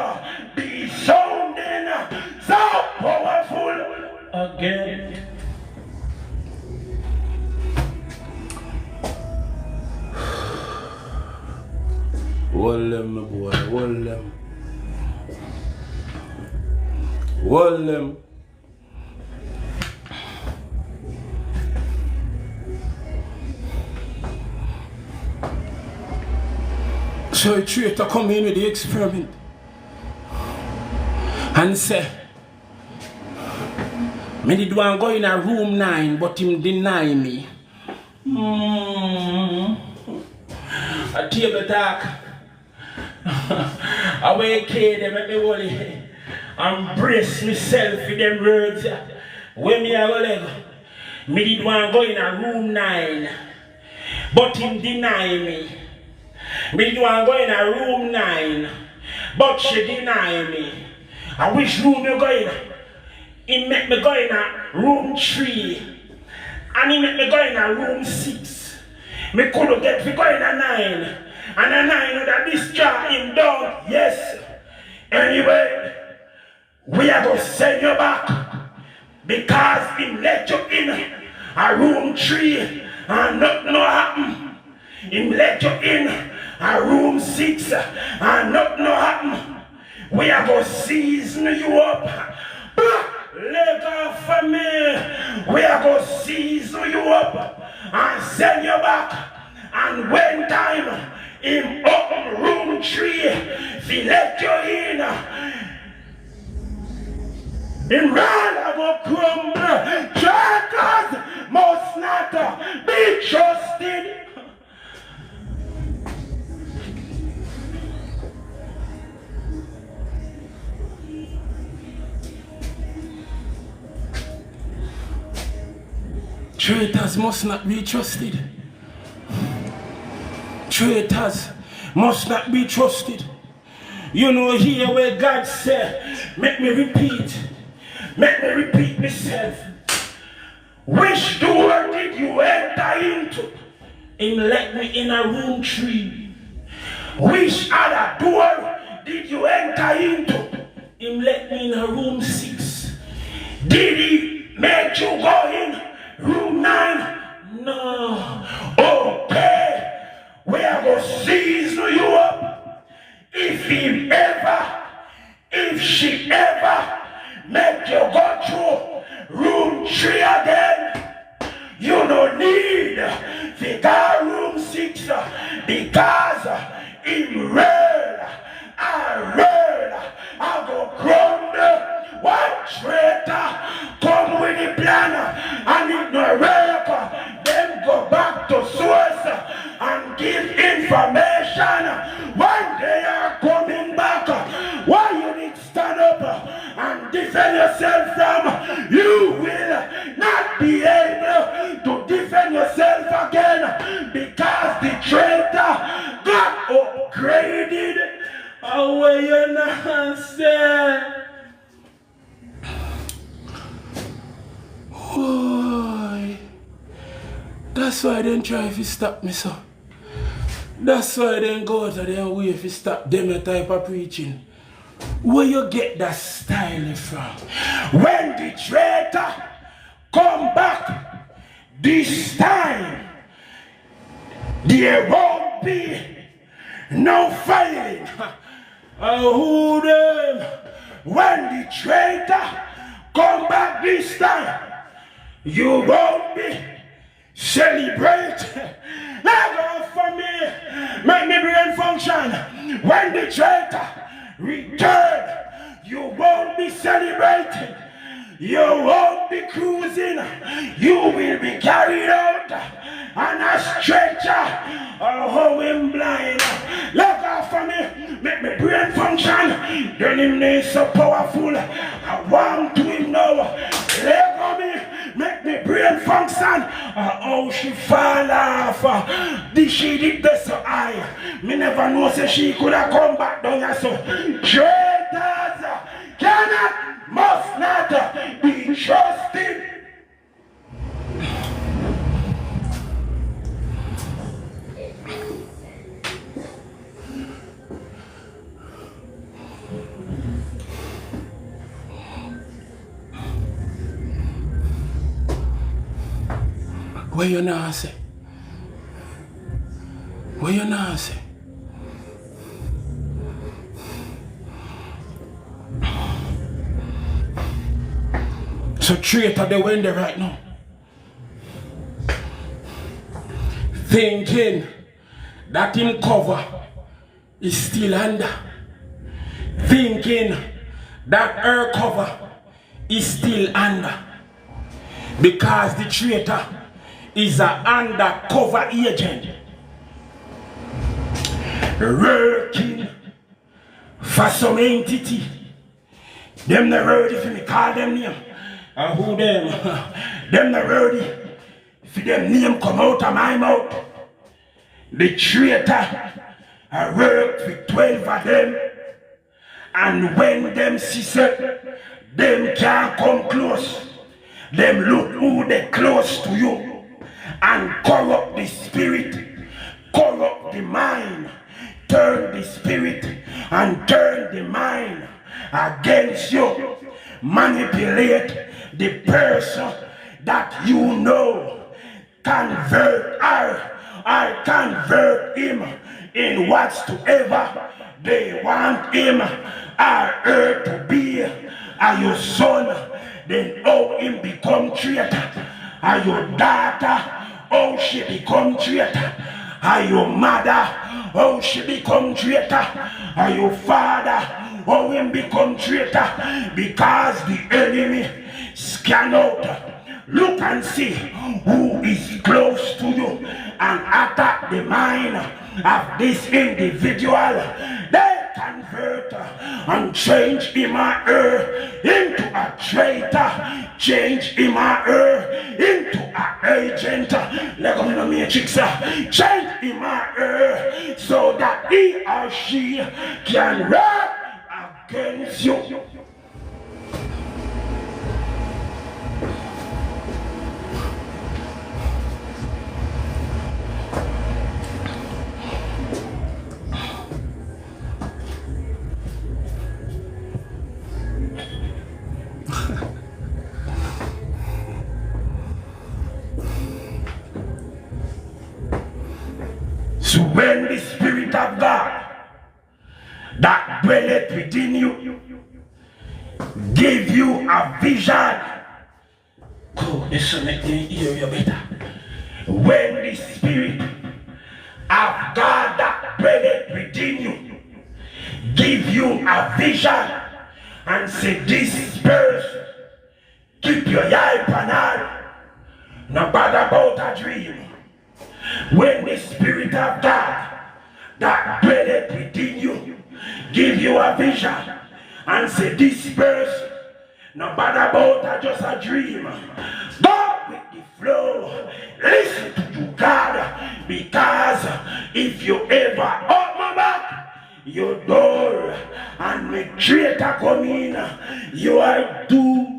be sounding so powerful again. Hold them, my boy, hold them. Hold them. So a traitor come in with the experiment and say, me did want go in a room 9, but him deny me. A table talk. I wake them at me holy. Embrace myself with them words. When me a go leg, me did want go in a room 9, but him deny me. Me did want go in a room 9, but she deny me. I wish room you go in. He make me go in a room 3. And he make me go in a room 6. Me could get me go in a 9. And a 9 would have discharged him down. Yes. Anyway, we are going to send you back. Because he let you in a room 3 and nothing happen. He let you in a room 6 and nothing happen. We are going to season you up. Let off for me. We are going to season you up and send you back. And when time in open room 3, he let you in. In rather go crumble. Traitors must not be trusted. Traitors must not be trusted. Traitors must not be trusted. You know here where God said, make me repeat myself. Which door did you enter into? Him let me in a room 3. Which other door did you enter into? Him let me in a room 6. Did he make you go in room 9? No. Okay. We are going to season you up. If she ever make you go through room 3 again, you don't need to go room 6 because in real, I go crumble. One traitor come with the plan and ignorate them go back to source and give information. When they are coming back, why you need to stand up and defend yourself from? You will not be able to defend yourself again because the traitor got upgraded. Oh, what you not say? Boy, that's why they try to stop me, so. That's why they go out of their way to stop them type of preaching. Where you get that style from? When the traitor come back this time, there won't be no fighting. Who them? When the traitor come back this time, you won't be celebrating. Let go for me. Make me brain function. When the traitor return, you won't be celebrating. You won't be cruising. You will be carried out on a stretcher. Oh, him blind. Look out for me. Make me brain function. Then him name so powerful. I want to him now. Let go me. Make me brain function. Oh, she fall off. She did this so high. Me never know say she could have come back down here so. Traitors cannot, must not be trusted. What you now say? What you now say? So traitor they went there right now. Thinking that him cover is still under. Thinking that her cover is still under. Because the traitor is an undercover agent. Working for some entity. Them not ready for me call them name. And who them? Them not ready for them name come out of my mouth. The traitor, I work with 12 of them. And when them see them can't come close. Them look who they close to you and corrupt the spirit, corrupt the mind, turn the spirit and turn the mind against you, manipulate the person that you know, convert her or convert him in whatsoever they want him or her to be, are your son, then how him become traitor, are your daughter, how she become traitor, are your mother, how she become traitor, are your father, how him become traitor, because the enemy scan out. Look and see who is close to you and attack the mind of this individual. They convert and change him or her into a traitor, change him or her into an agent. Let go in the matrix, change him or her so that he or she can work against you. So when the Spirit of God that dwelleth within you give you a vision, oh, this will make me hear you better. When the Spirit of God that dwelleth within you give you a vision and say, this person, keep your eye on her, no bother about a dream. When the Spirit of God that dwelleth within you give you a vision and say, this person, no bother about just a dream. Go with the flow. Listen to you, God, because if you ever open back your door and make traitor come in, you are doomed.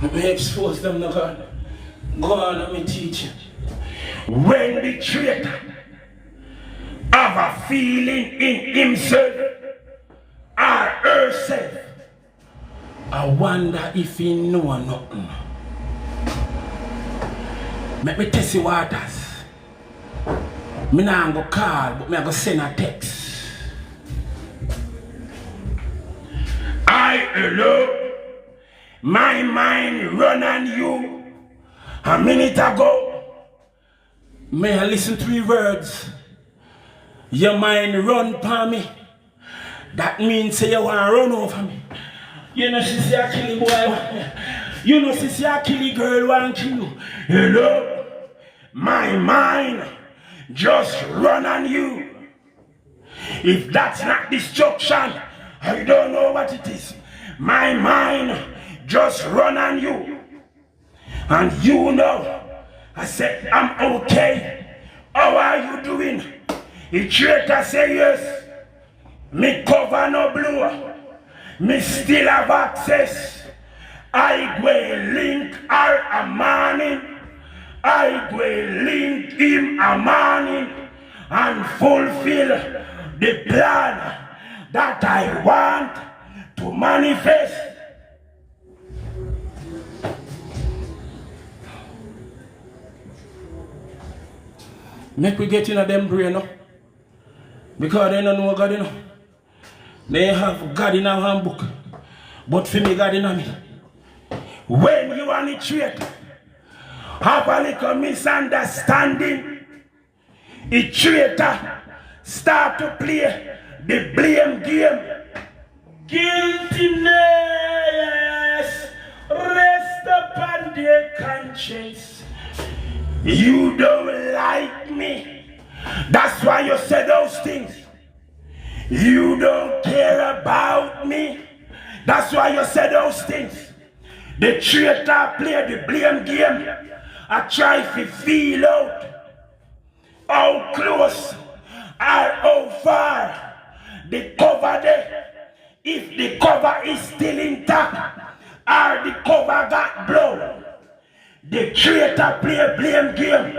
Let me expose them to God. Go on, let me teach you. When the traitor have a feeling in himself or herself, I wonder if he know nothing. Let me test the waters. Me not go call, but me go send a text. Hello. My mind run on you a minute ago. May I listen to your words? Your mind run upon me. That means you want to run over me. You know, she say I kill the boy. You know, she say I kill the girl want to kill you. Hello? My mind just run on you. If that's not destruction, I don't know what it is. My mind just run on you. And you know, I said, I'm okay. How are you doing? The traitor say yes. Me cover no blue. Me still have access. I will link her a morning. I will link him a morning and fulfill the plan that I want to manifest. Make we get in a them brain, no? Because they don't know God, you know. They have God in our handbook, but for me, God in me. When you are a traitor, have a little misunderstanding, a traitor start to play the blame game. Guiltiness rest upon their conscience. You don't like me. That's why you say those things. You don't care about me. That's why you say those things. The traitor play the blame game. I try to feel out how close or how far the cover there. If the cover is still intact or the cover got blown. The traitor play a blame game.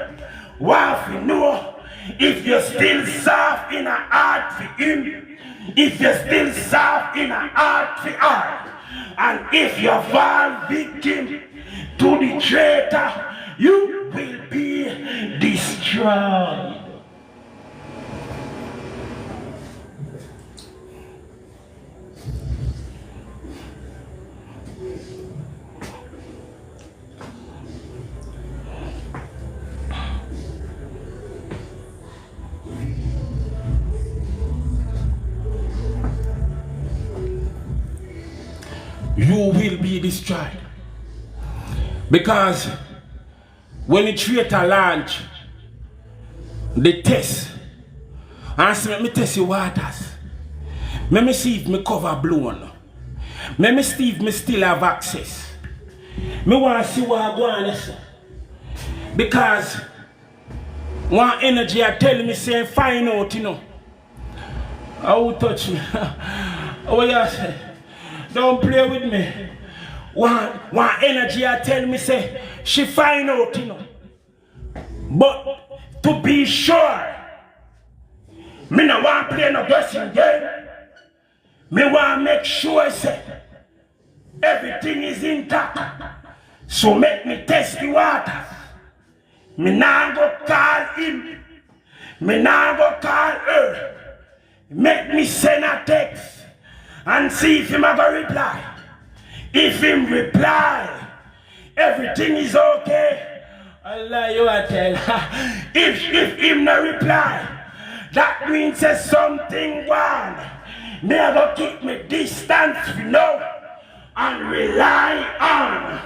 Want to know if you're still soft in a heart for him, if you're still soft in a heart for her, and if you fall victim to the traitor, you will be destroyed. You will be destroyed. Because when the traitor launch the test, and say, let me test your waters. Let me see if my cover blown. Let me see if me still have access. Me want to see what I go on. Because one energy I tell me say find out, you know. I will touch me. Oh yes. Don't play with me. One energy I tell me say she find out, you know. But to be sure, me no want play no guessing game. Me want make sure say everything is intact. So make me test the waters. Me now go call him. Me now go call her. Make me send a text and see if him ever reply. If him reply, everything is okay. Allah, you are tell. If him no reply, that means there's something wrong. Me I go keep me distance, you know, and rely on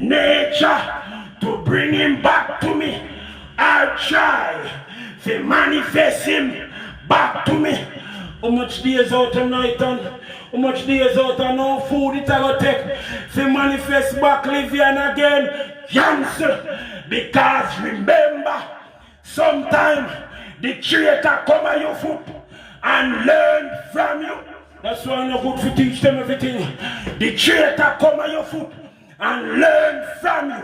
nature to bring him back to me. I'll try to manifest him back to me. How much days out tonight and how much days out and no food it I go take to manifest back Livian again? Answer. Because remember, sometime the traitor come at your foot and learn from you. That's why I'm not good to teach them everything. The traitor come at your foot and learn from you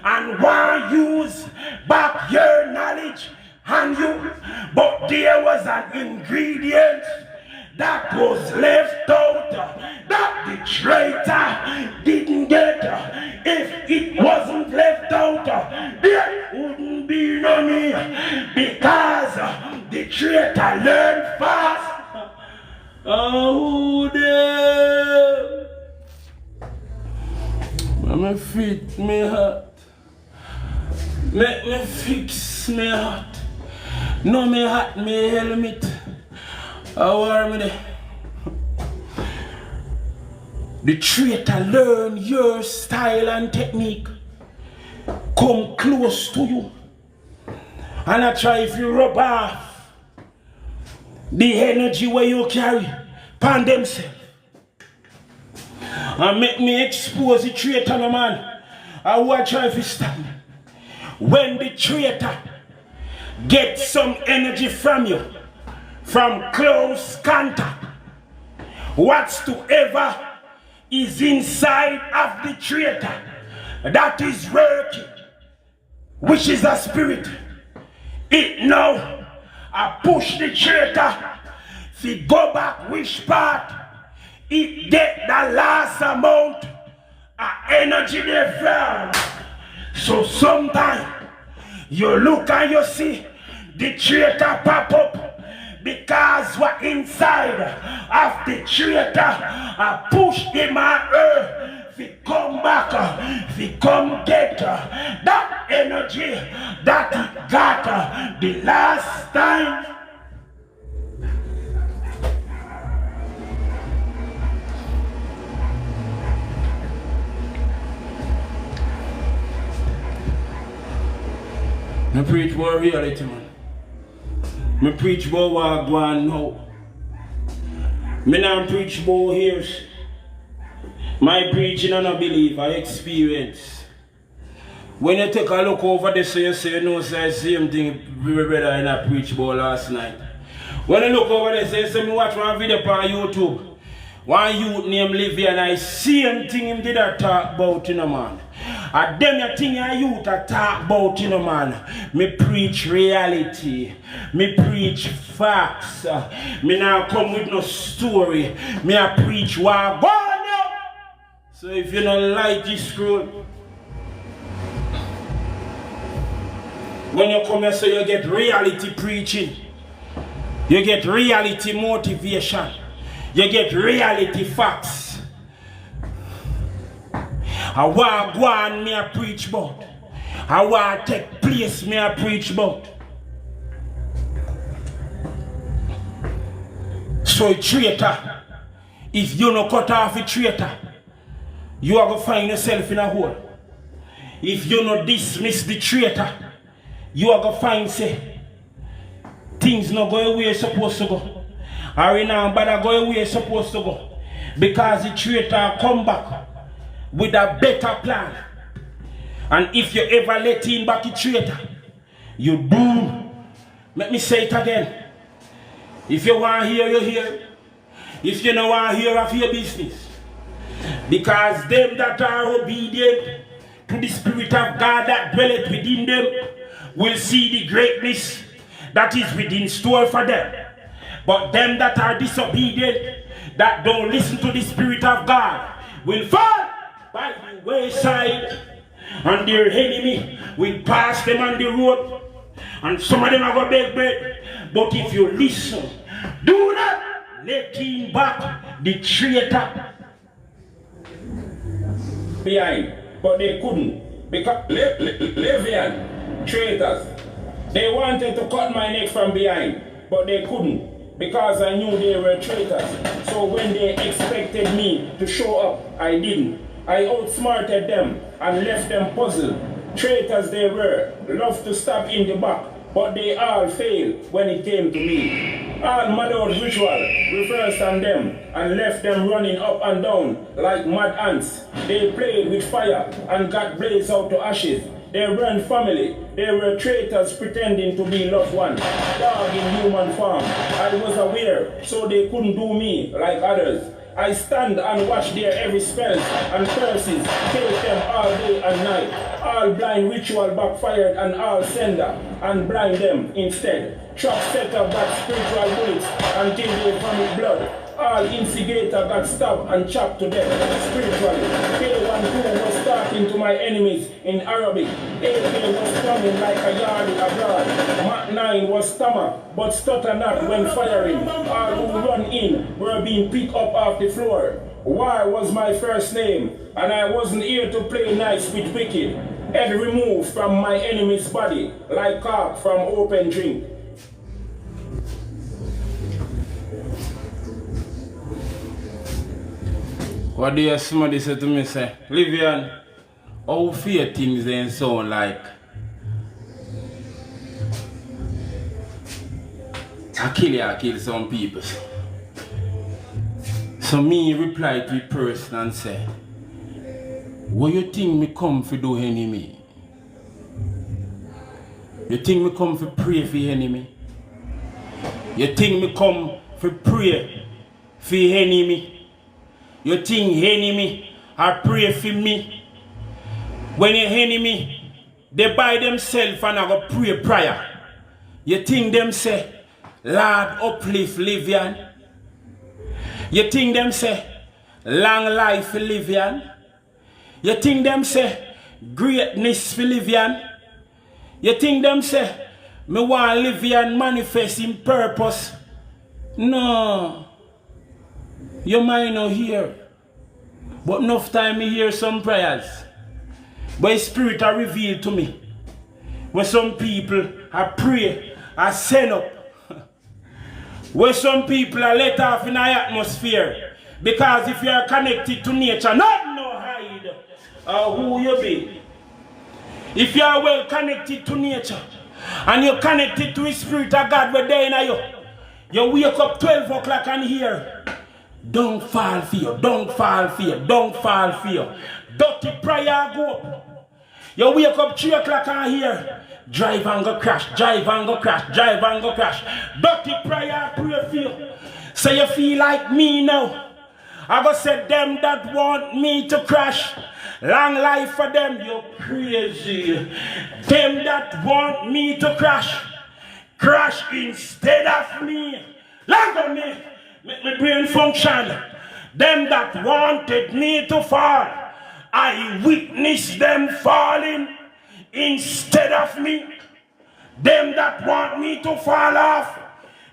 and want to use back your knowledge and you. But there was an ingredient that was left out that the traitor didn't get. If it wasn't left out, there wouldn't be no me, because the traitor learned fast. Oh, there. My feet, my heart. Make me fix my heart. No, my heart, my helmet. How are me there? The traitor learn your style and technique. Come close to you. And I try if you rub off the energy where you carry upon themselves. And make me expose the traitor, no man. I will try to stand. When the traitor gets some energy from you, from close contact, whatsoever is inside of the traitor that is working, which is a spirit, it now I push the traitor to go back which part it get the last amount of energy they found. So sometimes you look and you see the traitor pop up, because what inside of the traitor I push him and her to come back, to come get that energy that he got the last time. I preach about reality, man. I preach about what I go on now. I don't preach about hears. My preaching and I believe, I experience. When you take a look over this, so you say, you know, say the same thing, brother, and I preached about last night. When you look over there, say, me watch one video on YouTube. One youth named Livian, I same thing him did I talk about, you know, man. And them you think a youth I talk about, you know, man. Me preach reality. Me preach facts. Me now come with no story. Me I preach what I go on. So if you don't like this scroll, when you come here, so you get reality preaching. You get reality motivation. You get reality facts. I want to go on, me I preach about. I want to take place, me I preach about. So a traitor, if you no cut off a traitor, you are going to find yourself in a hole. If you no dismiss the traitor, you are going to find, say, things not going where you're supposed to go. Or now, but I go where you're supposed to go. Because the traitor come back with a better plan. And if you ever let in back the traitor, you do. Let me say it again. If you want to hear, you hear. If you don't want to hear, of your business. Because them that are obedient to the Spirit of God that dwelleth within them will see the greatness that is within store for them. But them that are disobedient, that don't listen to the Spirit of God, will fall by the wayside, and their enemy will pass them on the road, and some of them are going to beg bread. But if you listen, do not let him back the traitor behind. But they couldn't, because Livian traitors, they wanted to cut my neck from behind, but they couldn't. Because I knew they were traitors. So when they expected me to show up, I didn't. I outsmarted them and left them puzzled. Traitors they were, loved to stab in the back, but they all failed when it came to me. All mad ritual reversed on them and left them running up and down like mad ants. They played with fire and got blazed out to ashes. They weren't family, they were traitors pretending to be loved ones, dog in human form. I was aware, so they couldn't do me like others. I stand and watch their every spells and curses, take them all day and night. All blind ritual backfired and all sender, and blind them instead. Trap set up that spiritual bullets until they vomit blood. All instigator got stabbed and chopped to death spiritually. K12 was talking to my enemies in Arabic. AK was coming like a yard abroad. Mach 9 was stammer, but stutter not when firing. All who run in were being picked up off the floor. War was my first name, and I wasn't here to play nice with wicked. Head removed from my enemy's body, like cork from open drink. What do you somebody say to me, say, Livian, how fear things then sound like? I kill some people. So me reply to the person and say, what you think me come for do enemy? You think me come for pray for enemy? You think me come for pray for enemy? You think enemy are pray for me? When your enemy, they by themselves and I go pray prayer. You think them say, Lord uplift Livian? You think them say, long life for Livian? You think them say, greatness for Livian? You think them say, me want Livian manifest in purpose? No. You might not hear, but enough time me hear some prayers. But the Spirit are revealed to me. When some people are pray, are send up. Where some people are let off in the atmosphere. Because if you are connected to nature, not no hide who you be. If you are well connected to nature, and you're connected to the Spirit of God within you. You wake up 12 o'clock and hear, don't fall fear, don't fall fear, don't fall fear. Dirty prayer go up. You wake up 3 o'clock and hear, drive and go crash, drive and go crash, drive and go crash. Dirty prayer pray for you. So you feel like me now. I go say them that want me to crash. Long life for them, you crazy. Them that want me to crash, crash instead of me. Long on me, make my brain function. Them that wanted me to fall, I witnessed them falling instead of me. Them that want me to fall off,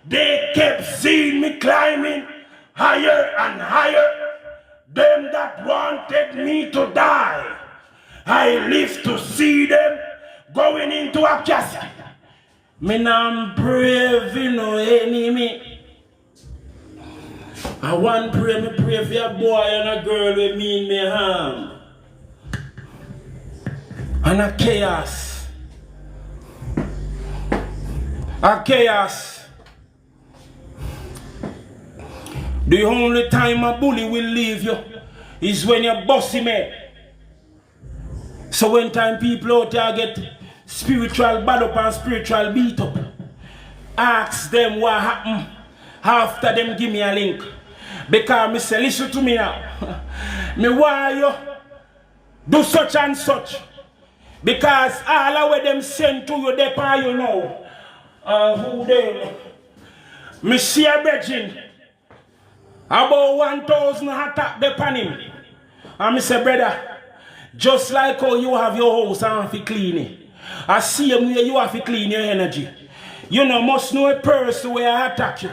they kept seeing me climbing higher and higher. Them that wanted me to die, I live to see them going into a casket. Me not brave, you know, enemy. I want pray, me pray for a boy and a girl with me in me harm. And a chaos. A chaos. The only time a bully will leave you is when you bust him head. So when time people out there get spiritual bad up and spiritual beat up, ask them what happened after them give me a link. Because me say, listen to me now. Me want you do such and such. Because all of what them send to you, they pay you now. Who they? Me see a virgin. About 1,000 attack upon him. And I say, brother, just like how you have your house and have to clean it, I see you have to clean your energy. You know, must know a person where attack you.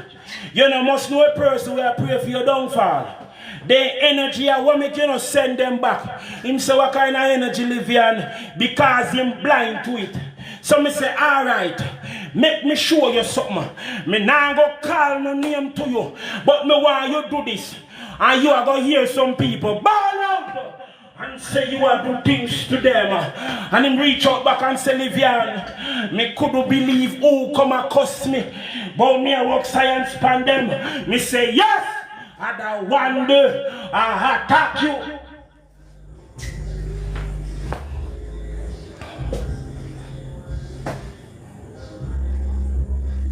You know, must know a person where pray for your downfall. The energy I want make you know send them back. Him say, what kind of energy, Livian? Because him blind to it. So me say, alright, make me show you something. Me now go call no name to you, but me want you do this. And you are going to hear some people ball out and say you are do things to them. And him reach out back and say, Livian, me couldn't believe who come across me. But me I work science pan them. Me say, yes, and I wonder I attack you.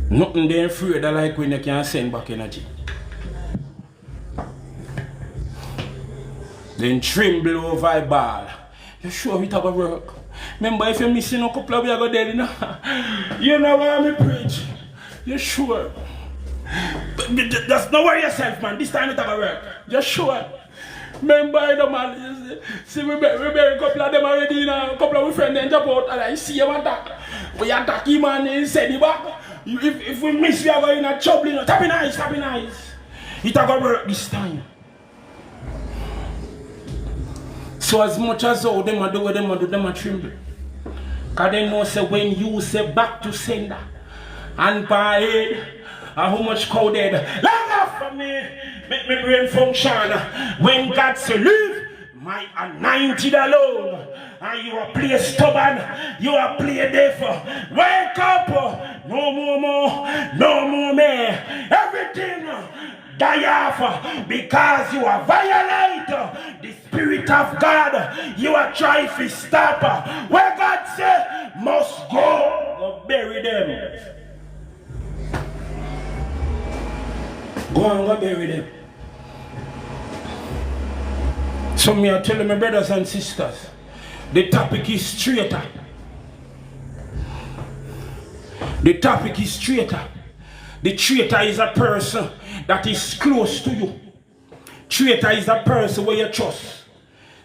Nothing they afraid of like when you can't send back energy. Then tremble over a ball. You sure it will work? Remember if you're missing a couple of you go dead, you know? You know what I preach? You sure? But just don't worry yourself, man. This time it will work. You sure? Remember the man, see we bury a couple of them already, you know, a couple of friends then jump out and I see him attack. We attack him and he send him back. If we miss, we are going to trouble, you know. Tap in eyes, tap in eyes. It will work this time. So as much as how them do what them do, them tremble. Because they know say when you say back to sender and by head, and how much crowded. Long off from me, make me brain function. When God say leave, my anointed alone. And you are play stubborn, you are play deaf. Wake up, no more me. Everything die off because you are violate the Spirit of God. You are trying to stop where God said must go bury them. Go and go bury them. So me are telling my brothers and sisters, the topic is traitor. The topic is traitor. The traitor is a person that is close to you. Traitor is a person where you trust.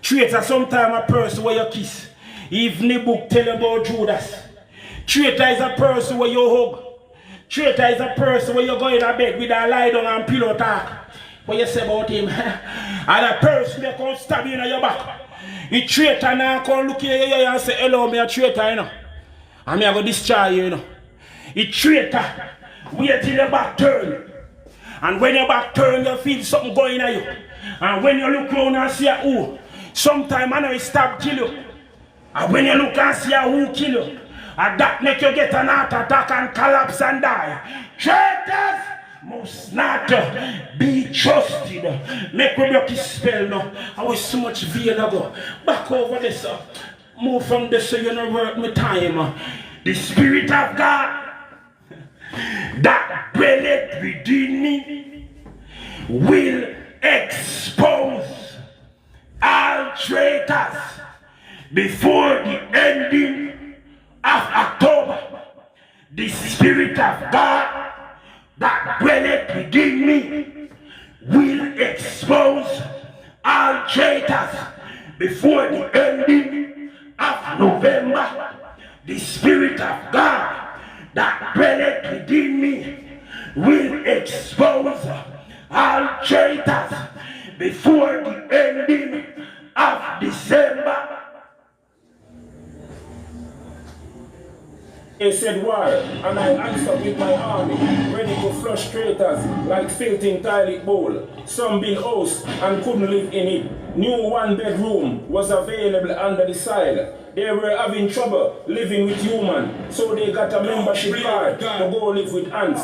Traitor sometimes a person where you kiss. Even the book tell about Judas. Traitor is a person where you hug. Traitor is a person where you go in a bed with a lie down and pillow talk. What you say about him? And a person that can stab you in your back. The traitor now can look at you and say, hello, me a traitor, you know. And me a go discharge you, you know. The traitor, wait till your back turn. And when your back turn, you feel something going at you. And when you look around and see who, sometimes I know it stab kill you. And when you look and see who kill you, And that make you get an heart attack and collapse and die. Traitors must not be trusted. Make we break his spell now. I was so much veil ago. Back over this. Move from this so you don't work my time. The Spirit of God that dwelleth within me will expose all traitors before the ending of October. The Spirit of God that dwelleth within me will expose all traitors before the ending of November. The Spirit of God that dwelleth within me will expose all traitors before the ending of December. They said war, and I answered with my army, ready to flush traitors like filthy in toilet bowl. Some built house and couldn't live in it. New one-bedroom was available under the side. They were having trouble living with humans, so they got a membership card to go live with ants.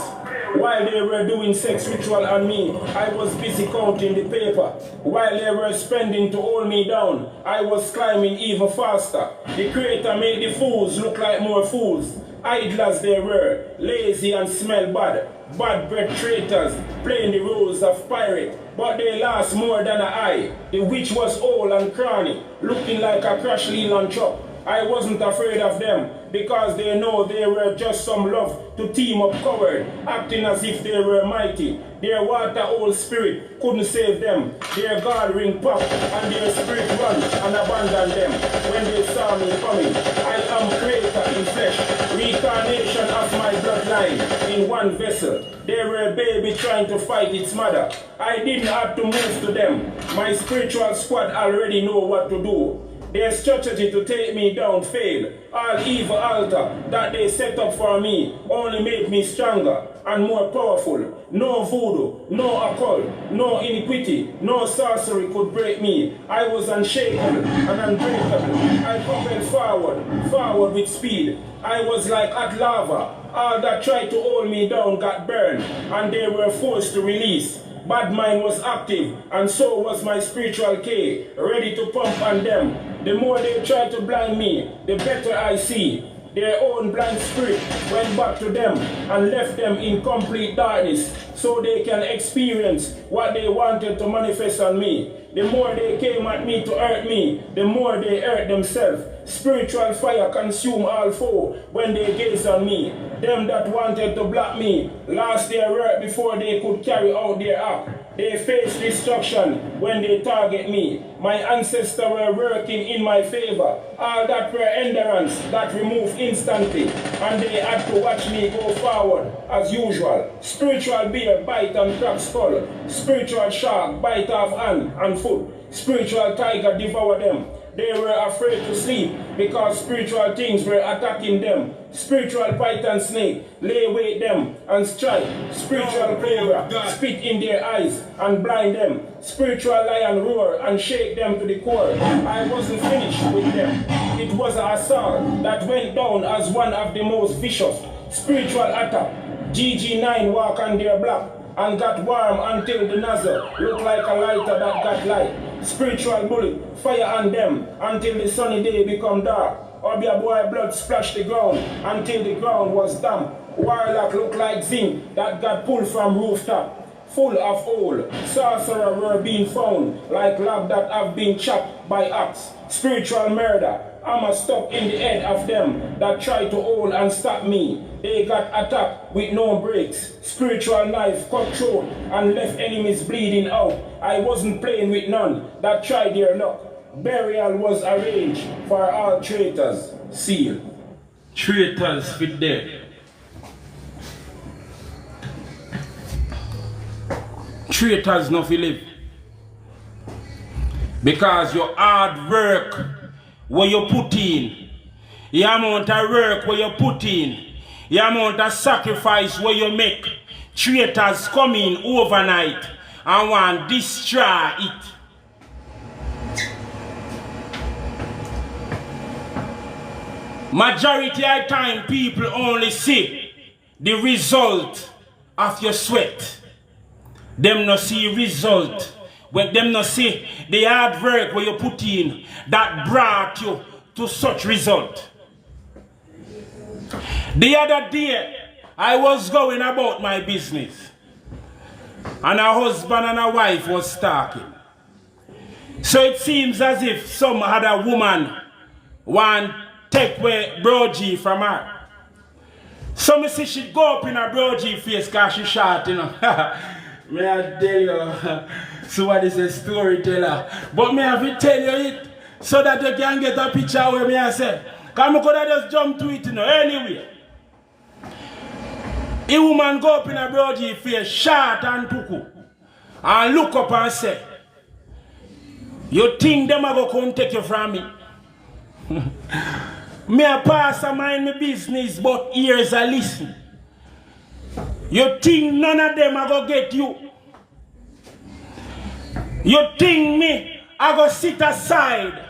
While they were doing sex ritual on me, I was busy counting the paper. While they were spending to hold me down, I was climbing even faster. The Creator made the fools look like more fools. Idle as they were, lazy and smell bad. Bad bread traitors, playing the roles of pirate. But they last more than an eye. The witch was old and crony, looking like a crash Leland truck. I wasn't afraid of them, because they know they were just some love to team up coward, acting as if they were mighty. Their water old spirit couldn't save them. Their God ring pop, and their spirit run and abandon them. When they saw me coming, I am creator in flesh, reincarnation of my bloodline in one vessel. They were a baby trying to fight its mother. I didn't have to move to them. My spiritual squad already know what to do. Their strategy to take me down failed. All evil altar that they set up for me only made me stronger and more powerful. No voodoo, no occult, no iniquity, no sorcery could break me. I was unshakable and unbreakable. I propelled forward with speed. I was like hot lava. All that tried to hold me down got burned, and they were forced to release. Bad mind was active, and so was my spiritual K, ready to pump on them. The more they try to blind me, the better I see. Their own blind spirit went back to them and left them in complete darkness, so they can experience what they wanted to manifest on me. The more they came at me to hurt me, the more they hurt themselves. Spiritual fire consumed all four when they gaze on me. Them that wanted to block me lost their work before they could carry out their act. They face destruction when they target me. My ancestors were working in my favor. All that were hindrance that removed instantly, and they had to watch me go forward as usual. Spiritual bear bite and crack skull. Spiritual shark bite off hand and foot. Spiritual tiger devour them. They were afraid to sleep because spiritual things were attacking them. Spiritual python snake lay wait them and strike. Spiritual cobra spit in their eyes and blind them. Spiritual lion roar and shake them to the core. I wasn't finished with them. It was an assault that went down as one of the most vicious. Spiritual attack. GG9 walk on their block and got warm until the nozzle looked like a lighter that got light. Spiritual bullet fire on them until the sunny day become dark. Or be a boy blood splash the ground until the ground was damp. Warlock look like zinc that got pulled from rooftop. Full of hole, sorcerer were being found like log that have been chopped by axe. Spiritual murder, hammer stuck in the head of them that tried to hold and stop me. They got attacked with no breaks. Spiritual knife cut throat and left enemies bleeding out. I wasn't playing with none that tried their luck. Burial was arranged for all traitors. Seal. Traitors for death. Traitors not for live. Because your hard work where you put in, your amount of work where you put in, your amount of sacrifice where you make, traitors come in overnight and want to destroy it. Majority of time people only see the result of your sweat. Them not see result. When them not see the hard work where you put in that brought you to such result. The other day, I was going about my business. And a husband and a wife was talking. So it seems as if some other woman want take away Bro G from her. So me see she go up in her Bro G face because she short, you know. May I tell you, so what is a storyteller. But me have to tell you it so that you can get a picture where me I say. Because I could have just jump to it, you know, anyway. A woman go up in a Bro G face, short and tuku, and look up and say, you think them are going to come take you from me? Me a pass a mind my business, but ears are listen. You think none of them are going to get you? You think me I go sit aside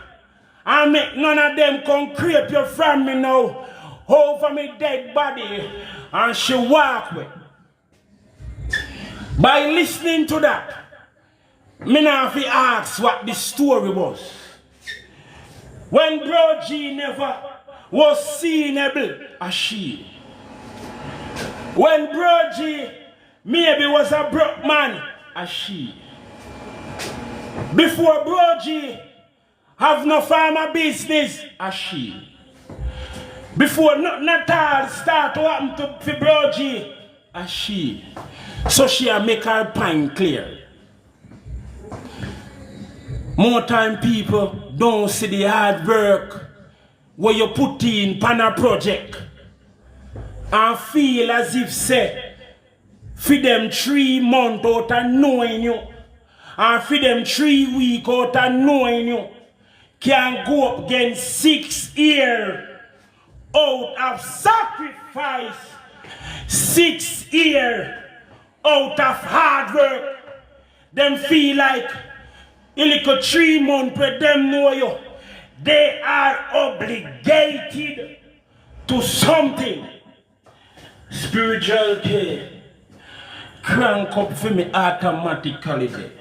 and make none of them come creep you from me now over me dead body and she walk with? By listening to that, me now have to ask what the story was. When Bro G never was seenable as she. When Bro G maybe was a broke man as she. Before Bro G have no farmer business as she. Before nothing at all start to happen to Bro G as she. So she a make her point clear. More time people don't see the hard work where you put in pan a project and feel as if say for them 3 months out of knowing you and for them 3 weeks out of knowing you can go up against 6 years out of sacrifice, 6 years out of hard work. Them feel like a little 3 months where them know you, they are obligated to something. Spiritual care crank up for me automatically.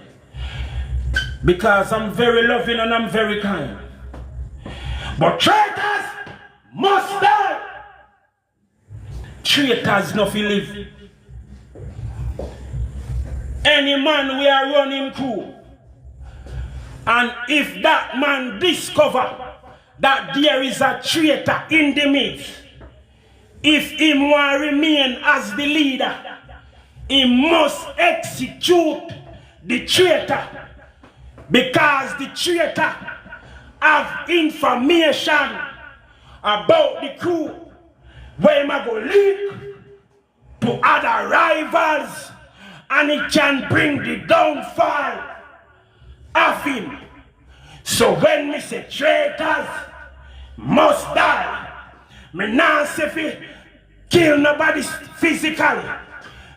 Because I'm very loving and I'm very kind. But traitors must die. Traitors nothing live. Any man we are running through, and if that man discover that there is a traitor in the midst, if he want to remain as the leader, he must execute the traitor, because the traitor have information about the crew where he go leak to other rivals, and it can bring the downfall of him. So when me say traitors must die, me not say fi kill nobody physically,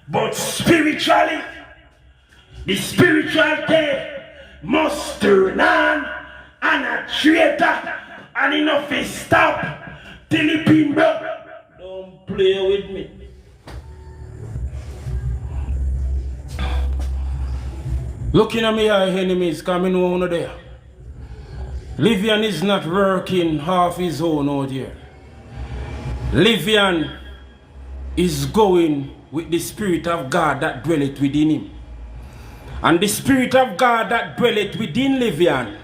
but spiritually. The spiritual day must turn on, and a traitor and enough is stop till he pin broke. Don't play with me. Looking at me, our enemies coming over there. Livian is not working half his own out here. Livian is going with the Spirit of God that dwelleth within him. And the Spirit of God that dwelleth within Livian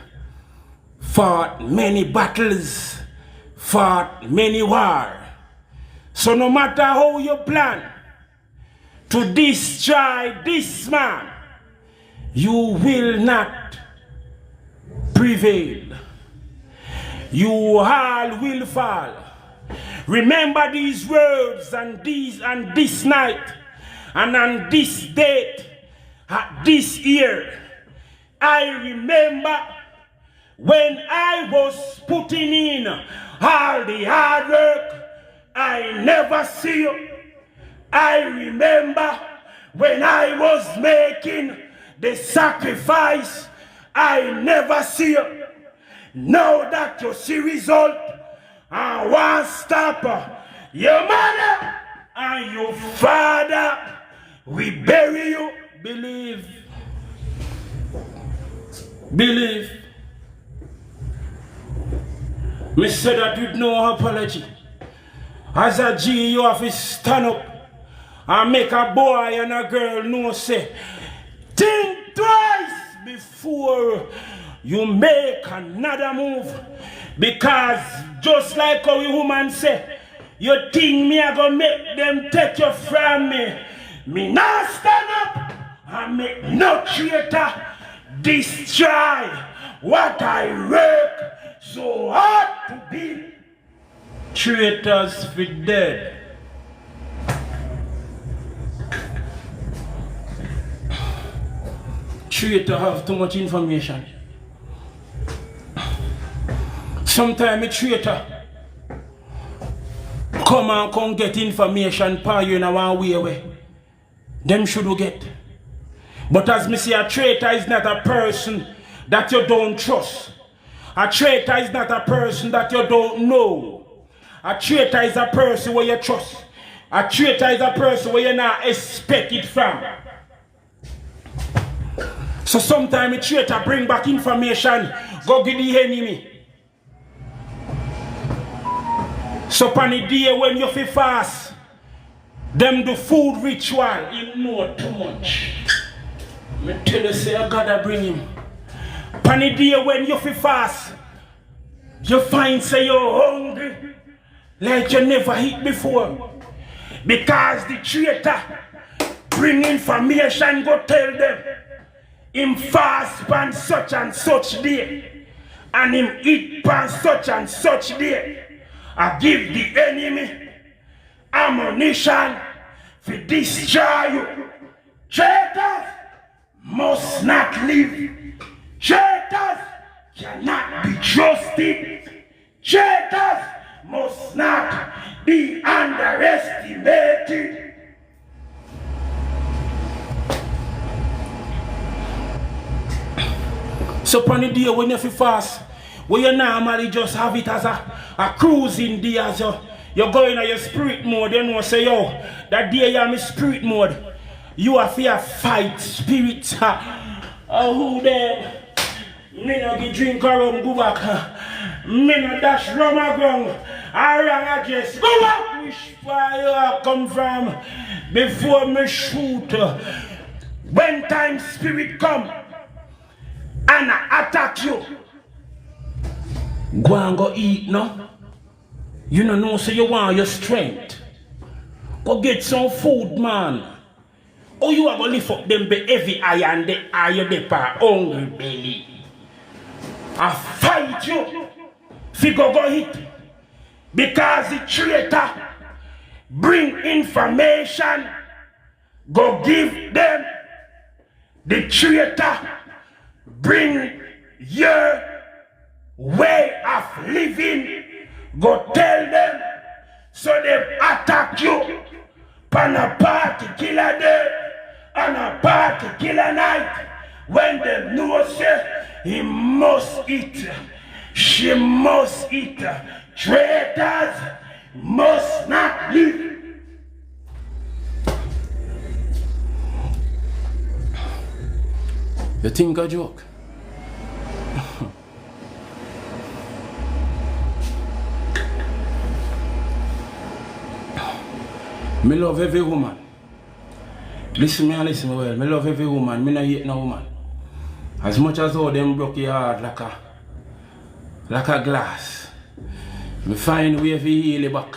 fought many battles, fought many wars. So no matter how you plan to destroy this man, you will not prevail. You all will fall. Remember these words and this night and on this date, at this year. I remember when I was putting in all the hard work, I never see you. I remember when I was making the sacrifice, I never see you. Now that you see result, and won't stop. Your mother and your father, we bury you. Believe. Believe. Me say that with no apology. As a G, you have to stand up and make a boy and a girl know say, think twice before you make another move. Because just like how a woman say, you think me I gonna make them take you from me. Me now stand up and make no traitor destroy what I work so hard to be. Traitors for dead. Traitor have too much information. Sometimes a traitor come get information for you in a one way. Them should get. But as me say, a traitor is not a person that you don't trust. A traitor is not a person that you don't know. A traitor is a person where you trust. A traitor is a person where you not expect it from. So sometimes a traitor bring back information, go give the enemy. So on the day when you feel fast, them do food ritual, you know too much. Me tell you say I gotta bring him. On the day when you feel fast, you find say you're hungry like you never eat before. Because the traitor bring information, go tell them him fast on such and such day and him eat on such and such day. I give the enemy ammunition to destroy you. Traitors must not live. Traitors cannot be trusted. Traitors must not be underestimated. So on the day when you feel fast, where you normally just have it as a cruising day, as you're going on your spirit mode, you know, say, yo, that day you're in spirit mode, you have to fight spirit. Who there? Me no get drink a rum, go back. Me no dash rum a ground. I rang a guess. Go back, which fire you come from before me shoot. When time spirit come and attack you, go and go eat, no? You don't know, so you want your strength. Go get some food, man. Or you are going to lift up them be heavy iron, the iron, the power, hungry belly. I fight you. Figure go hit. Because the traitor bring information. Go give them. The traitor bring your way of living. Go tell them. So they attack you. On a party killer day. On a party killer night. When they know say he must eat. She must eat. Traitors must not live. You think a joke? Me love every woman. Listen me and listen me well. Me love every woman. Me not hate no woman. As much as all them broke your heart like a glass. Me find way to heal it back.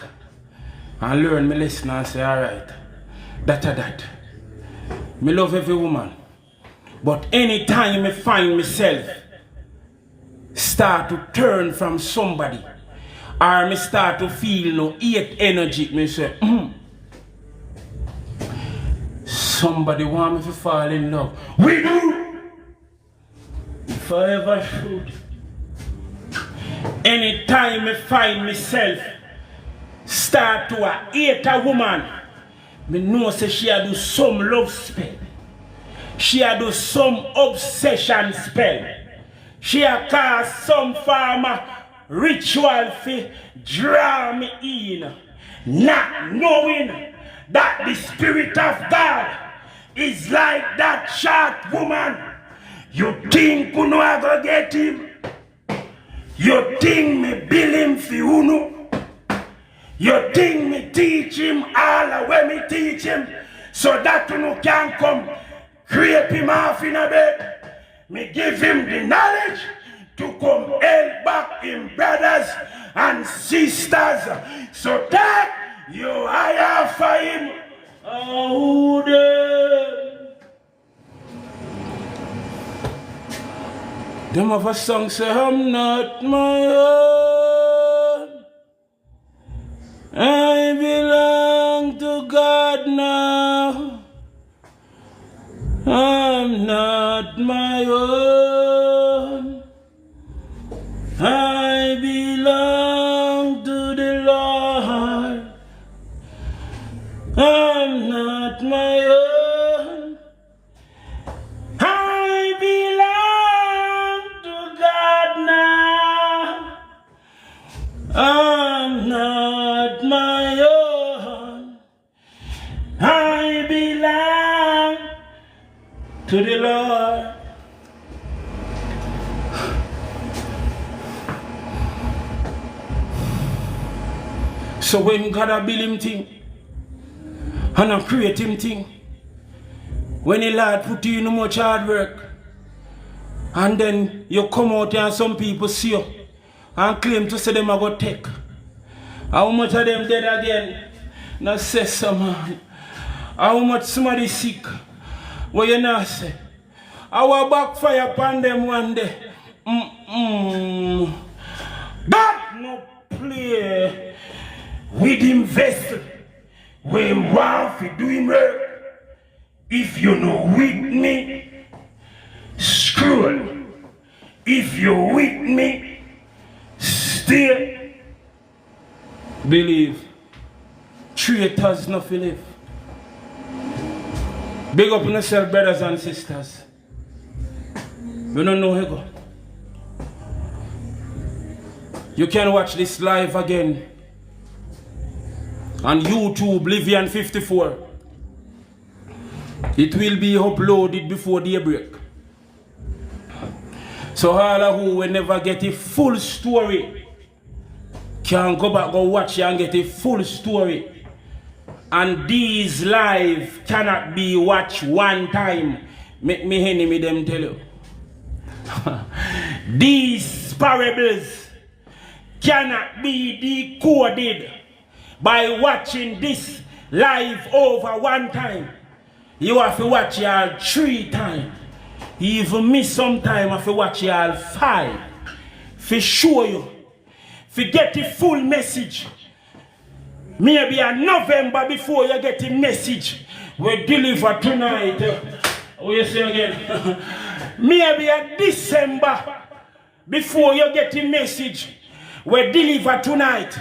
And learn me lesson and say alright. That. Me love every woman. But anytime I find myself start to turn from somebody, or me start to feel no hate energy, me say, somebody want me to fall in love. We do! If I ever should. Anytime I find myself start to hate a woman, me know say she a do some love spell. She a do some obsession spell. She a cause some form of ritual fi draw me in, not knowing that the Spirit of God is like that short woman. You think you know I go get him? You think me bill him fi uno? You think me teach him all the way me teach him so that you can come creep him off in a bed? Me give him the knowledge to come help back him brothers and sisters so that you hire for him. Oh, them of a song say, I'm not my own. I belong to God now. I'm not my own. I belong to the Lord. I'm not my own. I belong to God now. I'm not my own. I belong to the Lord. So when God a build him thing and a create him thing, when the Lord put you in much hard work, and then you come out here and some people see you and claim to say them are going to take. How much of them dead again? Now say some man. How much somebody sick? What you not say? I will backfire upon them one day. God no play with him vessel when him want to do him work. If you know with me, scroll. If you with me, stay. Believe. Traitors not live. Big up on yourself, brothers and sisters. You don't know how to go. You can watch this live again on YouTube, Livian 54. It will be uploaded before daybreak. So all of who will never get a full story can go back, go watch and get a full story. And these live cannot be watched one time. Make me enemy them tell you. These parables cannot be decoded by watching this live over one time. You have to watch y'all 3 times. You even miss some time, have to watch y'all 5. For show you. For get the full message. Maybe in November before you get the message we deliver tonight. What you say again? Maybe in December before you get the message we deliver tonight.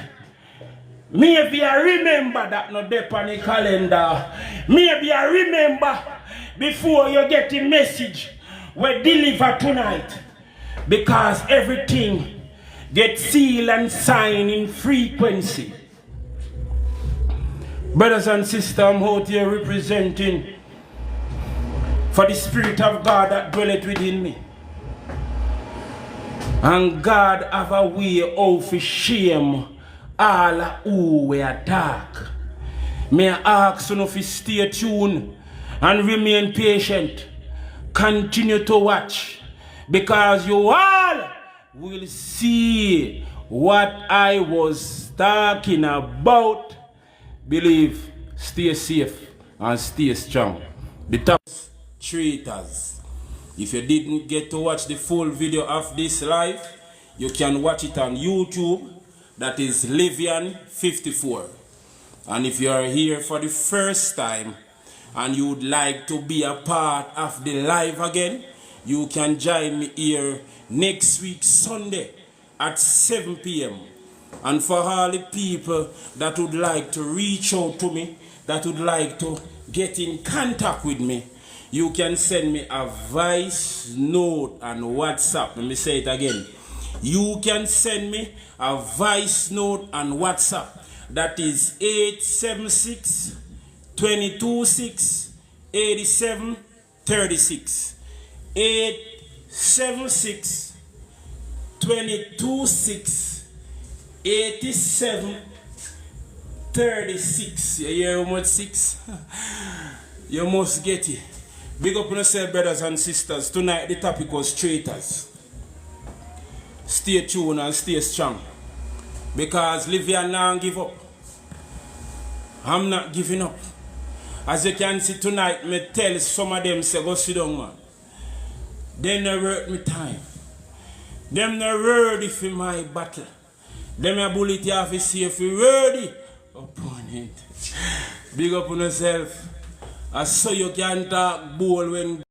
Maybe I remember that not there on the calendar. Maybe I remember before you get the message we deliver tonight. Because everything gets sealed and signed in frequency. Brothers and sisters, I'm out here representing for the Spirit of God that dwelleth within me. And God have a way of shame all who were dark. May I ask you to stay tuned and remain patient. Continue to watch, because you all will see what I was talking about. Believe, stay safe and stay strong. The top traitors. If you didn't get to watch the full video of this live, you can watch it on YouTube. That is Livian 54. And if you are here for the first time and you would like to be a part of the live again, you can join me here next week Sunday at 7 p.m. And for all the people that would like to reach out to me, that would like to get in contact with me, you can send me a voice note on WhatsApp. Let me say it again. You can send me a voice note on WhatsApp. That is 876 226 8736. 876 226 8736. You hear how much 6? You must get it. Big up on yourself, brothers and sisters. Tonight the topic was traitors. Stay tuned and stay strong. Because Livian now give up. I'm not giving up. As you can see tonight, me tell some of them say go sit down, man. They no worth me time. Them no ready for my battle. Them a bullet you have to see if you ready. Opponent. Big up on yourself. I saw you can talk bold when